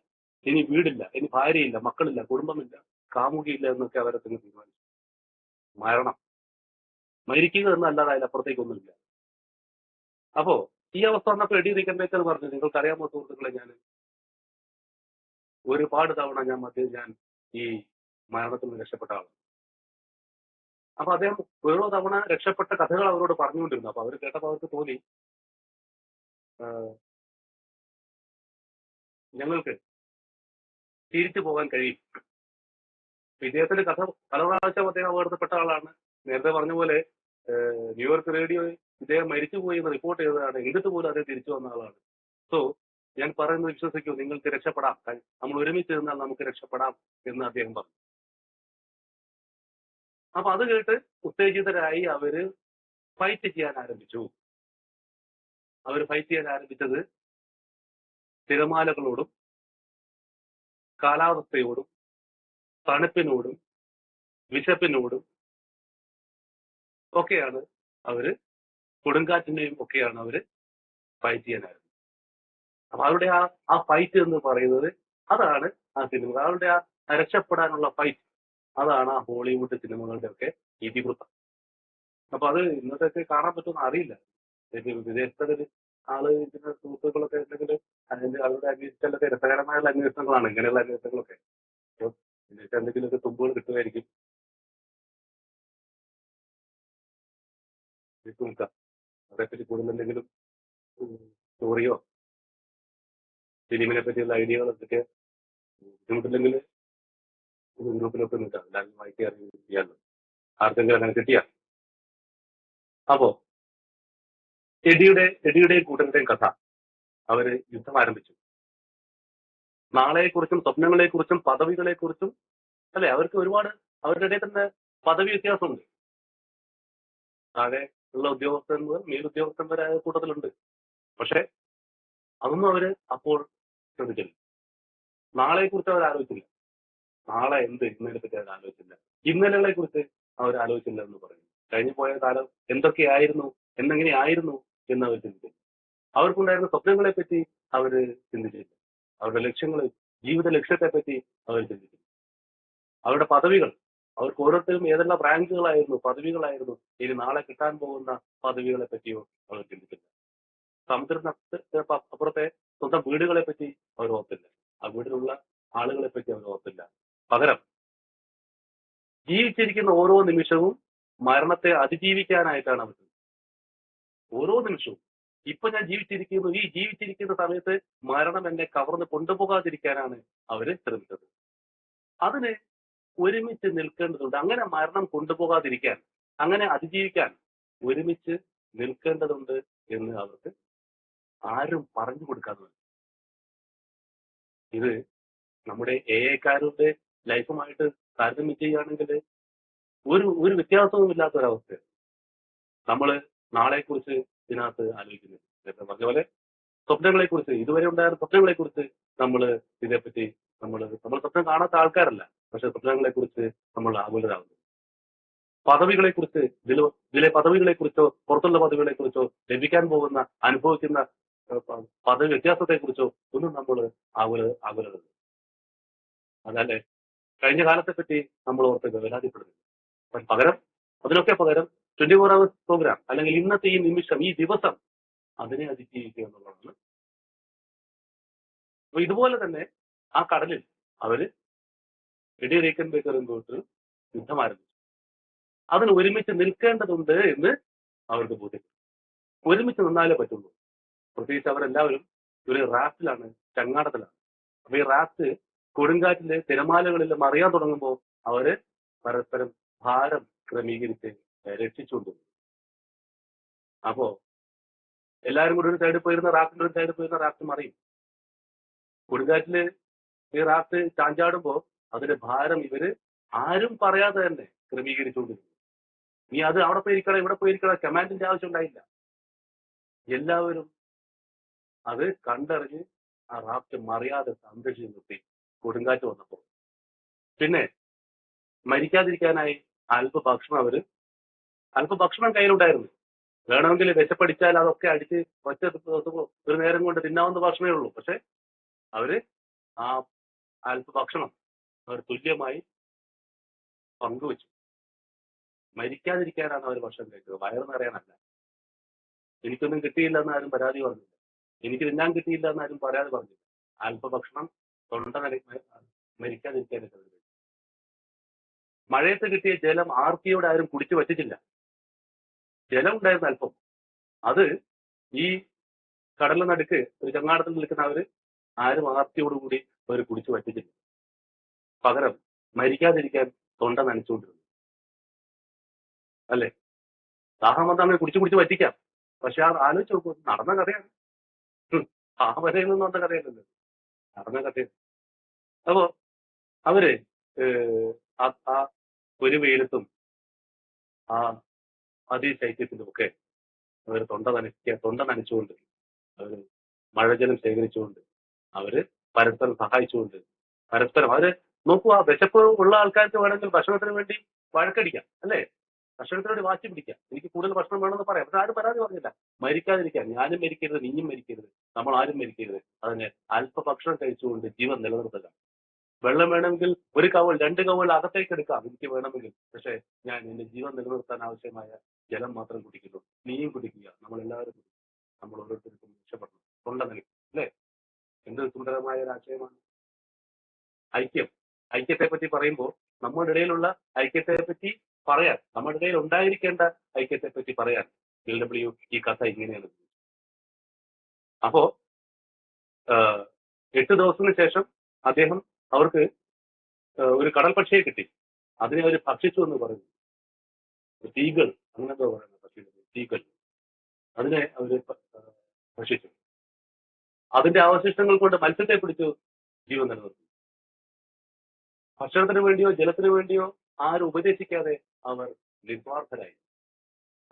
ഇനി വീടില്ല, ഇനി ഭാര്യയില്ല, മക്കളില്ല, കുടുംബമില്ല, കാമുകിയില്ല എന്നൊക്കെ അവരെ തന്നെ തീരുമാനിച്ചു. മരിക്കുക എന്നല്ലാതെ അതിലപ്പുറത്തേക്കൊന്നുമില്ല. അപ്പോ ഈ അവസ്ഥ വന്നപ്പോൾ എഡി റീക്കൻബേക്കർ പറഞ്ഞു, നിങ്ങൾക്കറിയാമോ സുഹൃത്തുക്കളെ, ഞാൻ ഒരുപാട് തവണ ഞാൻ ഈ മരണത്തിൽ നിന്ന് രക്ഷപ്പെട്ട ആളാണ്. അപ്പൊ അദ്ദേഹം ഓരോ തവണ രക്ഷപ്പെട്ട കഥകൾ അവരോട് പറഞ്ഞുകൊണ്ടിരുന്നു. അപ്പൊ അവർ കേട്ടപ്പോൾ അവർക്ക് തോന്നി ഞങ്ങൾക്ക് തിരിച്ചു പോകാൻ കഴിയും. ഇദ്ദേഹത്തിന്റെ കഥ പല പ്രാവശ്യം അദ്ദേഹം അപകടത്തിൽപ്പെട്ട ആളാണ്. നേരത്തെ പറഞ്ഞ പോലെ ന്യൂയോർക്ക് റേഡിയോ ഇദ്ദേഹം മരിച്ചുപോയി എന്ന് റിപ്പോർട്ട് ചെയ്തതാണ്. എന്നിട്ട് പോലും അദ്ദേഹം തിരിച്ചു വന്ന ആളാണ്. സോ ഞാൻ പറയുന്നത് വിശ്വസിക്കൂ, നിങ്ങൾക്ക് രക്ഷപ്പെടാം, നമ്മൾ ഒരുമിച്ച് നിന്നാൽ നമുക്ക് രക്ഷപ്പെടാം എന്ന് അദ്ദേഹം പറഞ്ഞു. അപ്പൊ അത് കേട്ട് ഉത്തേജിതരായി അവര് ഫൈറ്റ് ചെയ്യാൻ ആരംഭിച്ചു. അവർ ഫൈറ്റ് ചെയ്യാൻ ആരംഭിച്ചത് തിരമാലകളോടും കാലാവസ്ഥയോടും തണുപ്പിനോടും വിശപ്പിനോടും ഒക്കെയാണ് അവര്, കൊടുങ്കാറ്റിനെയും ഒക്കെയാണ് അവര് ഫൈറ്റ് ചെയ്യാൻ ആരംഭിച്ചത്. അപ്പൊ അവരുടെ ആ ഫൈറ്റ് എന്ന് പറയുന്നത് അതാണ് ആ സിനിമ. അവരുടെ ആ രക്ഷപ്പെടാനുള്ള ഫൈറ്റ് അതാണ് ആ ഹോളിവുഡ് സിനിമകളുടെ ഒക്കെ ഇതിവൃത്തം. അപ്പൊ അത് ഇന്നത്തെ കാണാൻ പറ്റുമെന്ന് അറിയില്ല. വിദേശത്തൊരു ആള് ഇതിന്റെ സുഹൃത്തുക്കളൊക്കെ ഉണ്ടെങ്കിൽ അതിന്റെ അവരുടെ അന്വേഷിച്ചാലൊക്കെ രസകരമായുള്ള അന്വേഷണങ്ങളാണ് ഇങ്ങനെയുള്ള അന്വേഷണങ്ങളൊക്കെ. അപ്പൊ ഇതിനൊക്കെ എന്തെങ്കിലുമൊക്കെ തുമ്പുകൾ കിട്ടുമായിരിക്കും. നോക്കാം അതേപ്പറ്റി കൂടുതൽ എന്തെങ്കിലും സ്റ്റോറിയോ ഫിലിമിനെ പറ്റിയുള്ള ഐഡിയകളൊക്കെ ബുദ്ധിമുട്ടില്ലെങ്കിൽ ഗ്രൂപ്പിലൊക്കെ നിൽക്കാം. എല്ലാവരും വായിക്കുക ചെയ്യാമല്ലോ, ആർക്കെങ്കിലും അങ്ങനെ കിട്ടിയാൽ. അപ്പോ എഡിയുടെയും കൂട്ടരുടെയും കഥ, അവര് യുദ്ധം ആരംഭിച്ചു. നാളെയെക്കുറിച്ചും സ്വപ്നങ്ങളെക്കുറിച്ചും പദവികളെക്കുറിച്ചും അല്ലെ, അവർക്ക് ഒരുപാട് അവരുടെ ഇടയിൽ തന്നെ പദവി വ്യത്യാസമുണ്ട്. താഴെ ഉള്ള ഉദ്യോഗസ്ഥന്മാർ മേലുദ്യോഗസ്ഥന്മാരായ കൂട്ടത്തിലുണ്ട്. പക്ഷെ അതൊന്നും അവര് അപ്പോൾ ശ്രദ്ധിച്ചില്ല. നാളെയെക്കുറിച്ച് അവർ ആലോചിച്ചില്ല. നാളെ എന്ത്, ഇന്നലെ പറ്റി അവർ ആലോചിച്ചില്ല. ഇന്നലകളെ കുറിച്ച് അവർ ആലോചിച്ചില്ല എന്ന് പറയുന്നു. കഴിഞ്ഞു പോയ കാലം എന്തൊക്കെയായിരുന്നു, എന്നെങ്ങനെയായിരുന്നു എന്ന് അവർ ചിന്തിച്ചില്ല. അവർക്കുണ്ടായിരുന്ന സ്വപ്നങ്ങളെ പറ്റി അവര് ചിന്തിച്ചില്ല. അവരുടെ ലക്ഷ്യങ്ങൾ, ജീവിത ലക്ഷ്യത്തെ പറ്റി അവർ ചിന്തിച്ചില്ല. അവരുടെ പദവികൾ, അവർക്ക് ഓരോരുത്തരും ഏതെല്ലാം റാങ്കുകളായിരുന്നു, പദവികളായിരുന്നു, ഇനി നാളെ കിട്ടാൻ പോകുന്ന പദവികളെ പറ്റിയോ അവർ ചിന്തിച്ചില്ല. സമുദ്രത്തിന് അപ്പുറത്തെ സ്വന്തം വീടുകളെ പറ്റി അവർ ഓർത്തില്ല. ആ വീട്ടിലുള്ള ആളുകളെ പറ്റി അവർ ഓർത്തില്ല. പകരം ജീവിച്ചിരിക്കുന്ന ഓരോ നിമിഷവും മരണത്തെ അതിജീവിക്കാനായിട്ടാണ് അവർ. ഓരോ നിമിഷവും ഇപ്പൊ ഞാൻ ജീവിച്ചിരിക്കുന്നു, ഈ ജീവിച്ചിരിക്കുന്ന സമയത്ത് മരണം എന്നെ കവർന്ന് കൊണ്ടുപോകാതിരിക്കാനാണ് അവര് ശ്രമിച്ചത്. അതിന് ഒരുമിച്ച് നിൽക്കേണ്ടതുണ്ട്. അങ്ങനെ മരണം കൊണ്ടുപോകാതിരിക്കാൻ, അങ്ങനെ അതിജീവിക്കാൻ ഒരുമിച്ച് നിൽക്കേണ്ടതുണ്ട് എന്ന് അവർക്ക് ആരും പറഞ്ഞു കൊടുക്കാതെ. ഇത് നമ്മുടെ എക്കാരുടെ ലൈഫുമായിട്ട് താരതമ്യം ചെയ്യുകയാണെങ്കിൽ ഒരു വ്യത്യാസവും ഇല്ലാത്ത ഒരവസ്ഥ. നമ്മള് നാളെക്കുറിച്ച് ഇതിനകത്ത് ആലോചിക്കുന്നില്ല. നേരത്തെ പറഞ്ഞ പോലെ സ്വപ്നങ്ങളെ കുറിച്ച്, ഇതുവരെ ഉണ്ടായിരുന്ന സ്വപ്നങ്ങളെ കുറിച്ച് നമ്മൾ ഇതേപ്പറ്റി നമ്മൾ സ്വപ്നം കാണാത്ത ആൾക്കാരല്ല. പക്ഷെ സ്വപ്നങ്ങളെ കുറിച്ച് നമ്മൾ ആകുലരാകുന്നു. പദവികളെ കുറിച്ച്, ഇതിലെ പദവികളെ കുറിച്ചോ പുറത്തുള്ള പദവികളെ കുറിച്ചോ ലഭിക്കാൻ പോകുന്ന അനുഭവിക്കുന്ന പദവി വ്യത്യാസത്തെ കുറിച്ചോ ഒന്നും നമ്മൾ ആകുലരുത്. അതല്ലേ കഴിഞ്ഞ കാലത്തെ പറ്റി നമ്മൾ ഓർത്ത് വേലാതിപ്പെടുന്നു. അതിനൊക്കെ പകരം 24 hours പ്രോഗ്രാം, അല്ലെങ്കിൽ ഇന്നത്തെ ഈ നിമിഷം, ഈ ദിവസം അതിനെ അതിജീവിക്കുക എന്നുള്ളതാണ്. അപ്പൊ ഇതുപോലെ തന്നെ ആ കടലിൽ അവര് എഡി റീക്കൻബേക്കറും തൊട്ട് യുദ്ധം ആരംഭിച്ചു. അതിന് ഒരുമിച്ച് നിൽക്കേണ്ടതുണ്ട് എന്ന് അവർക്ക് ബോധ്യപ്പെട്ടു. ഒരുമിച്ച് നിന്നാലേ പറ്റുള്ളൂ. പ്രത്യേകിച്ച് അവരെല്ലാവരും ഒരു റാഫ്റ്റിലാണ്, ചങ്ങാടത്തിലാണ്. അപ്പൊ ഈ റാഫ്റ്റ് കൊടുങ്കാറ്റിലെ തിരമാലകളിൽ മറിയാൻ തുടങ്ങുമ്പോൾ അവര് പരസ്പരം ഭാരം ക്രമീകരിച്ച് രക്ഷിച്ചുകൊണ്ടിരുന്നു. അപ്പോ എല്ലാവരും കൂടി ഒരു സൈഡിൽ പോയിരുന്ന റാഫ്റ്റിന്റെ ഒരു സൈഡിൽ പോയിരുന്ന റാഫ്റ്റ് മറിയും. കൊടുങ്കാറ്റില് ഈ റാഫ്റ്റ് ചാഞ്ചാടുമ്പോ അതിന്റെ ഭാരം ഇവര് ആരും പറയാതെ തന്നെ ക്രമീകരിച്ചുകൊണ്ടിരുന്നു. നീ അത് അവിടെ പോയിരിക്കണം, ഇവിടെ പോയിരിക്കണം, കമാൻഡിന്റെ ആവശ്യം ഉണ്ടായില്ല. എല്ലാവരും അത് കണ്ടറിഞ്ഞ് ആ റാഫ്റ്റ് മറിയാതെ സംരക്ഷിച്ച് നിർത്തി കൊടുങ്കാറ്റ് വന്നപ്പോ. പിന്നെ മരിക്കാതിരിക്കാനായി അല്പഭക്ഷണം കയ്യിലുണ്ടായിരുന്നു. വേണമെങ്കിൽ വിശപ്പടിച്ചാൽ അതൊക്കെ അടിച്ച് ഒറ്റ ഒരു നേരം കൊണ്ട് തിന്നാവുന്ന ഭക്ഷണമേ ഉള്ളൂ. പക്ഷെ അവര് ആ അല്പഭക്ഷണം അവർ തുല്യമായി പങ്കുവച്ചു. മരിക്കാതിരിക്കാനാണ് അവർ ഭക്ഷണം കഴിച്ചത്, വയറ് നിറയാനല്ല. എനിക്കൊന്നും കിട്ടിയില്ല എന്ന് ആരും പരാതി പറഞ്ഞില്ല. എനിക്ക് തിന്നാൻ കിട്ടിയില്ല എന്ന് ആരും പരാതി പറഞ്ഞില്ല. അല്പഭക്ഷണം തൊണ്ട മരിക്കാതിരിക്കാനൊക്കെ അവർ. മഴയത്ത് കിട്ടിയ ജലം ആർത്തിയോടെ ആരും കുടിച്ചു വറ്റിച്ചില്ല. ജലം ഉണ്ടായിരുന്ന അല്പം, അത് ഈ കടലിന് നടുക്ക് ഒരു ചങ്ങാടത്തിൽ നിൽക്കുന്ന അവര് ആരും ആർത്തിയോടുകൂടി അവർ കുടിച്ചു വറ്റിച്ചില്ല. പകരം മരിക്കാതിരിക്കാൻ തൊണ്ട നനച്ചുകൊണ്ടിരുന്നു. അല്ലെ? ദാഹം വന്നാൽ കുടിച്ചു കുടിച്ച് വറ്റിക്കാം. പക്ഷെ ആ ആലോചിച്ച് നോക്കൂ, നടന്ന കഥയാണ്. ആ വരയിൽ നിന്ന് വന്ന കഥയല്ലല്ലോ, നടന്ന കഥയാണ്. അപ്പോ അവര് ആ ഒരു വെയിലത്തും ആ അതിശൈത്യത്തിലും ഒക്കെ അവർ തൊണ്ട നനച്ചുകൊണ്ട്, അവര് മഴജലം ശേഖരിച്ചുകൊണ്ട്, അവര് പരസ്പരം സഹായിച്ചുകൊണ്ട്, പരസ്പരം അവര് നോക്കൂ, ആ വിശപ്പ് ഉള്ള ആൾക്കാർക്ക് വേണമെങ്കിൽ ഭക്ഷണത്തിന് വേണ്ടി വഴക്കടിക്കാം, അല്ലേ? ഭക്ഷണത്തിന് വേണ്ടി വാശി പിടിക്കാം, എനിക്ക് കൂടുതൽ ഭക്ഷണം വേണമെന്ന് പറയാം. പക്ഷെ ആരും പരാതി പറഞ്ഞില്ല. മരിക്കാതിരിക്കാൻ, ഞാനും മരിക്കരുത്, നീയും മരിക്കരുത്, നമ്മൾ ആരും മരിക്കരുത്, അതിന് അല്പ ഭക്ഷണം കഴിച്ചുകൊണ്ട് ജീവൻ നിലനിർത്തുക. വെള്ളം വേണമെങ്കിൽ ഒരു കവൾ 2 കവൾ അകത്തേക്ക് എടുക്കാം എനിക്ക് വേണമെങ്കിൽ, പക്ഷെ ഞാൻ എന്റെ ജീവൻ നിലനിർത്താൻ ആവശ്യമായ ജലം മാത്രം കുടിക്കുന്നു, നീയും കുടിക്കുക, നമ്മൾ എല്ലാവരും കുടിക്കുക, നമ്മൾ ഓരോരുത്തർക്കും രക്ഷപ്പെടണം, തൊണ്ട നിൽക്കും, അല്ലേ? എന്ത് സുന്ദരമായ ഒരു ആശയമാണ് ഐക്യം. ഐക്യത്തെ പറ്റി പറയുമ്പോൾ നമ്മുടെ ഇടയിലുള്ള ഐക്യത്തെ പറ്റി പറയാൻ, നമ്മുടെ ഇടയിൽ ഉണ്ടായിരിക്കേണ്ട ഐക്യത്തെ പറ്റി പറയാൻ LW ഈ കഥ ഇങ്ങനെയാണ്. അപ്പോ 8 ദിവസത്തിന് ശേഷം അദ്ദേഹം അവർക്ക് ഒരു കടൽ പക്ഷിയെ കിട്ടി. അതിനെ അവർ ഭക്ഷിച്ചു എന്ന് പറയുന്നു. തീകൾ, അങ്ങനെന്തോ പറയുന്നത് പക്ഷിയുടെ തീകൾ, അതിനെ അവര് ഭക്ഷിച്ചു. അതിന്റെ അവശിഷ്ടങ്ങൾ കൊണ്ട് മത്സ്യത്തെ പിടിച്ചു ജീവൻ നിലനിർത്തി. ഭക്ഷണത്തിന് വേണ്ടിയോ ജലത്തിന് വേണ്ടിയോ ആരും ഉപദേശിക്കാതെ അവർ നിസ്വാർത്ഥരായി.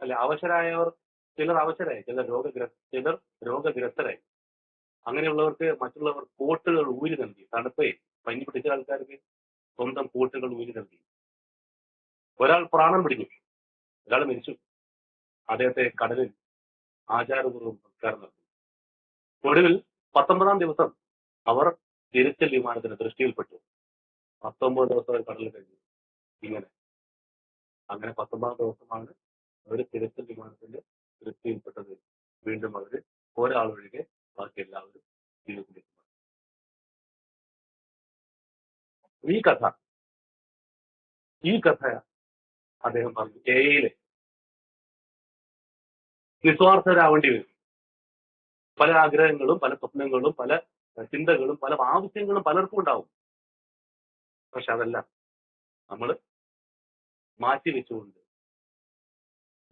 അല്ലെ, അവശരായവർ, ചിലർ അവശരായി, ചിലർ രോഗഗ്രസ്തരായി. അങ്ങനെയുള്ളവർക്ക് മറ്റുള്ളവർ കോട്ടുകൾ ഊരി നൽകി. തണുപ്പേ, പനി പിടിച്ച ആൾക്കാർക്ക് സ്വന്തം കോട്ടുകൾ ഊരി നൽകി. ഒരാൾ പ്രാണം പിടിഞ്ഞു, ഒരാൾ മരിച്ചു. അദ്ദേഹത്തെ കടലിൽ ആചാരപൂർവ്വം സംസ്കാരം നടത്തി. ഒടുവിൽ 19-ാം ദിവസം അവർ തിരച്ചിൽ വിമാനത്തിന് ദൃഷ്ടിയിൽപ്പെട്ടു. 19 ദിവസം കടലിൽ കഴിഞ്ഞു. അങ്ങനെ 19-ാം ദിവസമാണ് അവർ തിരച്ചിൽ വിമാനത്തിന്റെ ദൃഷ്ടിയിൽപ്പെട്ടത്. വീണ്ടും അവര് ഒരാളൊഴികെ ബാക്കി എല്ലാവരും ജീവിതത്തിലേക്ക്. ഈ കഥ അദ്ദേഹം പറഞ്ഞു, ഏയില് നിസ്വാർത്ഥരാവേണ്ടി വരും. പല ആഗ്രഹങ്ങളും, പല സ്വപ്നങ്ങളും, പല ചിന്തകളും, പല ആവശ്യങ്ങളും പലർക്കും ഉണ്ടാവും. പക്ഷെ അതെല്ലാം നമ്മൾ മാറ്റിവെച്ചുകൊണ്ട്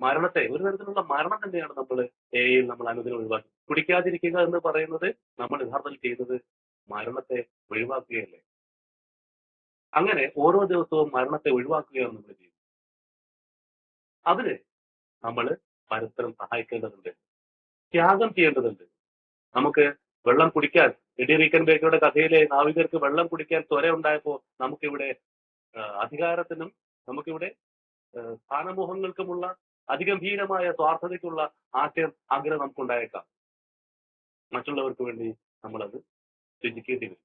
മരണത്തെ, ഒരു തരത്തിലുള്ള മരണം തന്നെയാണ് നമ്മൾ അനുദിനം ഒഴിവാക്കി. കുടിക്കാതിരിക്കുക എന്ന് പറയുന്നത് നമ്മൾ യഥാർത്ഥത്തിൽ ചെയ്തത് മരണത്തെ ഒഴിവാക്കുകയല്ലേ? അങ്ങനെ ഓരോ ദിവസവും മരണത്തെ ഒഴിവാക്കുകയാണ് നമ്മൾ ചെയ്യുന്നത്. അതിന് നമ്മൾ പരസ്പരം സഹായിക്കേണ്ടതുണ്ട്, ത്യാഗം ചെയ്യേണ്ടതുണ്ട്. നമുക്ക് വെള്ളം കുടിക്കാൻ, എഡി റീക്കൻബേക്കറുടെ കഥയിലെ നാവികർക്ക് വെള്ളം കുടിക്കാൻ ത്വര ഉണ്ടായപ്പോൾ നമുക്കിവിടെ അധികാരത്തിനും നമുക്കിവിടെ സ്ഥാനമോഹങ്ങൾക്കുമുള്ള അതിഗംഭീരമായ സ്വാർത്ഥതയ്ക്കുള്ള ആഗ്രഹം നമുക്കുണ്ടായേക്കാം. മറ്റുള്ളവർക്ക് വേണ്ടി നമ്മളത് ത്യജിക്കേണ്ടി വരും.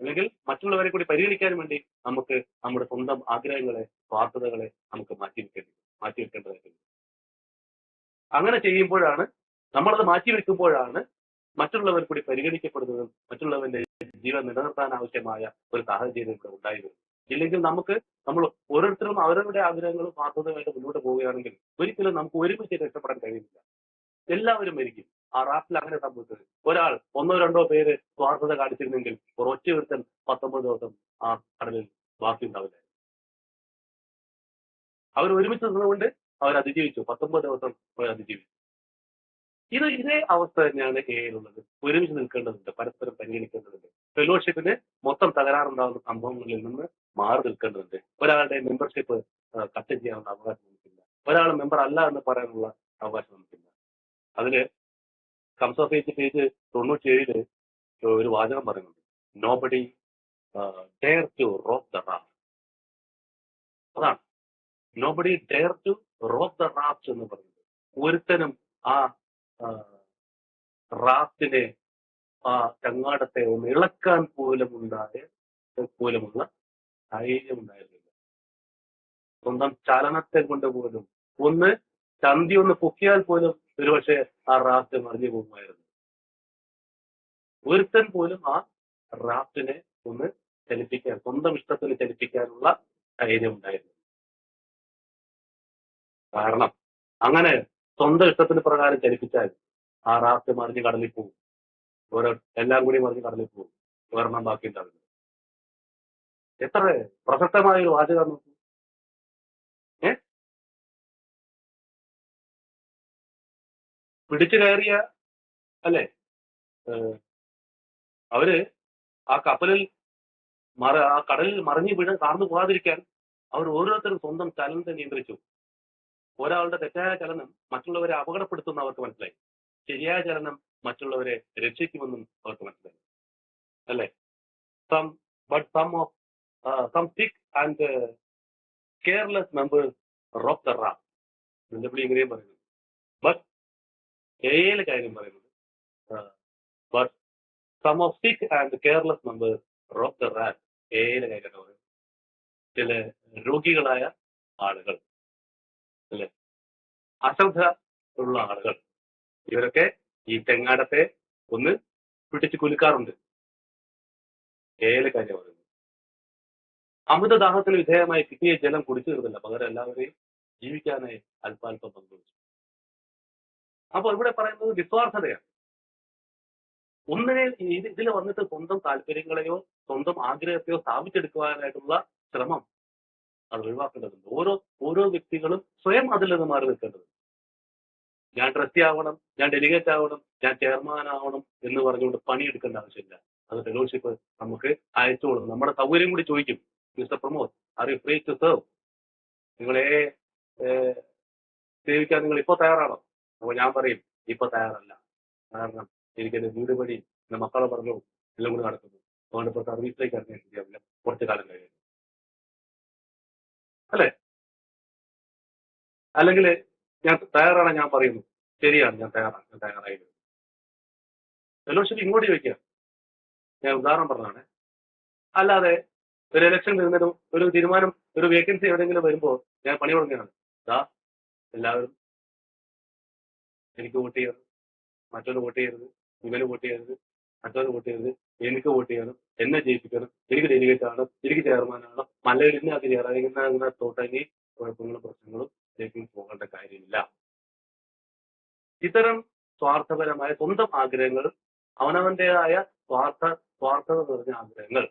അല്ലെങ്കിൽ മറ്റുള്ളവരെ കൂടി പരിഗണിക്കാൻ വേണ്ടി നമുക്ക് നമ്മുടെ സ്വന്തം ആഗ്രഹങ്ങളെ, സ്വാർത്ഥതകളെ നമുക്ക് മാറ്റിവെക്കേണ്ടതായിട്ടുണ്ട്. അങ്ങനെ ചെയ്യുമ്പോഴാണ്, നമ്മളത് മാറ്റിവെക്കുമ്പോഴാണ് മറ്റുള്ളവർ കൂടി പരിഗണിക്കപ്പെടുന്നതും മറ്റുള്ളവരുടെ ജീവൻ നിലനിർത്താൻ ആവശ്യമായ ഒരു സാഹചര്യം ഇവിടെ ഉണ്ടായി വരും. ഇല്ലെങ്കിൽ നമ്മൾ ഓരോരുത്തരും അവരവരുടെ ആഗ്രഹങ്ങളും സ്വാർത്ഥതയായിട്ട് മുന്നോട്ട് പോവുകയാണെങ്കിൽ ഒരിക്കലും നമുക്ക് ഒരുമിച്ച് രക്ഷപ്പെടാൻ കഴിയുന്നില്ല. എല്ലാവരും മരിക്കും. ആ റാഫ്റ്റിൽ അങ്ങനെ സംഭവിച്ചത്. ഒരാൾ 1-2 പേര് സ്വാർത്ഥത കാണിച്ചിരുന്നെങ്കിൽ ഒരൊറ്റ ഒരുത്തൻ 19 ദിവസം ആ കടലിൽ ബാക്കി ഉണ്ടാവില്ല. അവർ ഒരുമിച്ച് നിന്നുകൊണ്ട് അവർ അതിജീവിച്ചു. 19 ദിവസം അവർ അതിജീവിച്ചു. ഇതേ അവസ്ഥ തന്നെയാണ് ഏയിലുള്ളത്. ഒരുമിച്ച് നിൽക്കേണ്ടതുണ്ട്, പരസ്പരം പരിഗണിക്കേണ്ടതുണ്ട്. ഫെലോഷിപ്പിന് മൊത്തം തകരാറുണ്ടാകുന്ന സംഭവങ്ങളിൽ നിന്ന് മാറി നിൽക്കേണ്ടതുണ്ട്. ഒരാളുടെ മെമ്പർഷിപ്പ് കട്ട് ചെയ്യാനുള്ള അവകാശം നമുക്കില്ല. ഒരാൾ മെമ്പർ അല്ല എന്ന് പറയാനുള്ള അവകാശം നമുക്കില്ല. അതില് കംസ് ഓഫ് ഏജ് പേജ് 97 ഒരു വാചകം പറയുന്നുണ്ട്, nobody dare to rock the raft. അതാണ് nobody dare to rock the raft എന്ന് പറയുന്നത്. ഒരുത്തനും ആ റാഫ്റ്റിനെ, ആ ചങ്ങാടത്തെ ഒന്ന് ഇളക്കാൻ പോലുമുള്ള ധൈര്യം ഉണ്ടായിരുന്നില്ല. സ്വന്തം ചലനത്തെ കൊണ്ട് പോലും ഒന്ന് ചന്തി ഒന്ന് പൊക്കിയാൽ പോലും ഒരുപക്ഷെ ആ റാഫ്റ്റ് മറിഞ്ഞു പോകുമായിരുന്നു. ഒരുത്തൻ പോലും ആ റാഫ്റ്റിനെ ഒന്ന് ചലിപ്പിക്കാൻ, സ്വന്തം ഇഷ്ടത്തിന് ചലിപ്പിക്കാനുള്ള ധൈര്യം ഉണ്ടായിരുന്നു. കാരണം അങ്ങനെ സ്വന്തം ഇഷ്ടത്തിന് പ്രകാരം ചലിപ്പിച്ചാൽ ആ റാഫ്റ്റ് മറിഞ്ഞ് കടലിൽ പോകും. എല്ലാം കൂടി മറിഞ്ഞ് കടലിൽ പോകും. ഒരെണ്ണം ബാക്കി ഉണ്ടാവില്ല. എത്ര പ്രസക്തമായ ഒരു വാചകം നോക്കൂ. ഏ പിടിച്ചു കയറിയ അല്ലെ അവര് ആ കപ്പലിൽ ആ കടലിൽ മറിഞ്ഞു വീഴാൻ താഴ്ന്നു പോകാതിരിക്കാൻ അവർ ഓരോരുത്തരും സ്വന്തം ചലനത്തെ നിയന്ത്രിച്ചു. ഒരാളുടെ തെറ്റായ ചലനം മറ്റുള്ളവരെ അപകടപ്പെടുത്തുന്ന അവർക്ക് മനസ്സിലായി. ശരിയായ ചലനം മറ്റുള്ളവരെ രക്ഷിക്കുമെന്നും അവർക്ക് മനസ്സിലായി. അല്ലെ? Some sick and careless members rock the raft. ഇങ്ങനെയും പറയുന്നു. ബട്ട് ഏഴ് കാര്യം പറയുന്നത് but some of sick and careless members rock the raft. ഏഴ് കാര്യം പറയുന്നത് ചില രോഗികളായ ആളുകൾ, അല്ലെ, അശ്രദ്ധ ഉള്ള ആളുകൾ, ഇവരൊക്കെ ഈ ചെങ്ങാടത്തെ ഒന്ന് പിടിച്ചു കുലുക്കാറുണ്ട്. ഏഴ് കാര്യം പറയുന്നത് അമൃതദാഹത്തിന് വിധേയമായി കിട്ടിയ ജലം കുടിച്ചു തീർന്നില്ല, പകരം എല്ലാവരെയും ജീവിക്കാനായി അല്പാൽപ്പം പങ്കുവച്ചു. അപ്പൊ ഇവിടെ പറയുന്നത് നിസ്വാർത്ഥതയാണ്. ഒന്നിനെ ഇതിൽ വന്നിട്ട് സ്വന്തം താല്പര്യങ്ങളെയോ സ്വന്തം ആഗ്രഹത്തെയോ സ്ഥാപിച്ചെടുക്കുവാനായിട്ടുള്ള ശ്രമം അത് ഒഴിവാക്കേണ്ടതുണ്ട്. ഓരോ വ്യക്തികളും സ്വയം അതിൽ നിന്ന് മാറി നിൽക്കേണ്ടതുണ്ട്. ഞാൻ ട്രസ്റ്റി ആവണം, ഞാൻ ഡെലിഗേറ്റ് ആവണം, ഞാൻ ചെയർമാൻ ആവണം എന്ന് പറഞ്ഞുകൊണ്ട് പണിയെടുക്കേണ്ട ആവശ്യമില്ല. അത് ഫെലോഷിപ്പ് നമുക്ക് അയച്ചു കൊടുക്കും. നമ്മുടെ സൗകര്യം കൂടി ചോദിക്കും. Mister Pramod, are you free to serve? നിങ്ങളെ സേവിക്കാൻ നിങ്ങൾ ഇപ്പൊ തയ്യാറാണോ? അപ്പൊ ഞാൻ പറയും ഇപ്പൊ തയ്യാറല്ല. കാരണം എനിക്കെന്റെ വീട് പണി, എന്റെ മക്കളെ പറഞ്ഞു എല്ലാം കൂടി നടക്കുന്നു. അതുകൊണ്ട് ഇപ്പൊ സർവീസിലേക്ക് ഇറങ്ങാൻ ശരിയാവില്ല, കുറച്ചു കാലം കഴിയും. അല്ലെ? അല്ലെങ്കിൽ ഞാൻ തയ്യാറാണ്, ഞാൻ പറയുന്നു ശരിയാണ്, ഞാൻ തയ്യാറായി. ഫെലോഷിപ്പ് ഇങ്ങോട്ട് ചോദിക്കുക. ഞാൻ ഉദാഹരണം പറഞ്ഞാണ്. അല്ലാതെ ഒരു ഇലക്ഷൻ വരുന്നതും ഒരു തീരുമാനം, ഒരു വേക്കൻസി എവിടെയെങ്കിലും വരുമ്പോൾ ഞാൻ പണി തുടങ്ങുകയാണ്. എല്ലാവരും എനിക്ക് വോട്ട് ചെയ്യണം, മറ്റൊന്ന് വോട്ട് ചെയ്യരുത്, ഇവന് വോട്ട് ചെയ്യരുത്, മറ്റൊന്ന് വോട്ട് ചെയ്യരുത്, എനിക്ക് വോട്ട് ചെയ്യണം, എന്നെ ജയിപ്പിക്കണം, എനിക്ക് ഡെലിഗേറ്റ് ആണ്, എനിക്ക് ചെയർമാനാണ്, മലയിൽ ഇന്ന അത് ഇറങ്ങുന്ന തോട്ടങ്ങി കുഴപ്പങ്ങളും പ്രശ്നങ്ങളും ലേക്ക് പോകേണ്ട കാര്യമില്ല. ഇത്തരം സ്വാർത്ഥപരമായ സ്വന്തം ആഗ്രഹങ്ങൾ, അവനവന്റേതായ സ്വാർത്ഥത നിറഞ്ഞ ആഗ്രഹങ്ങൾ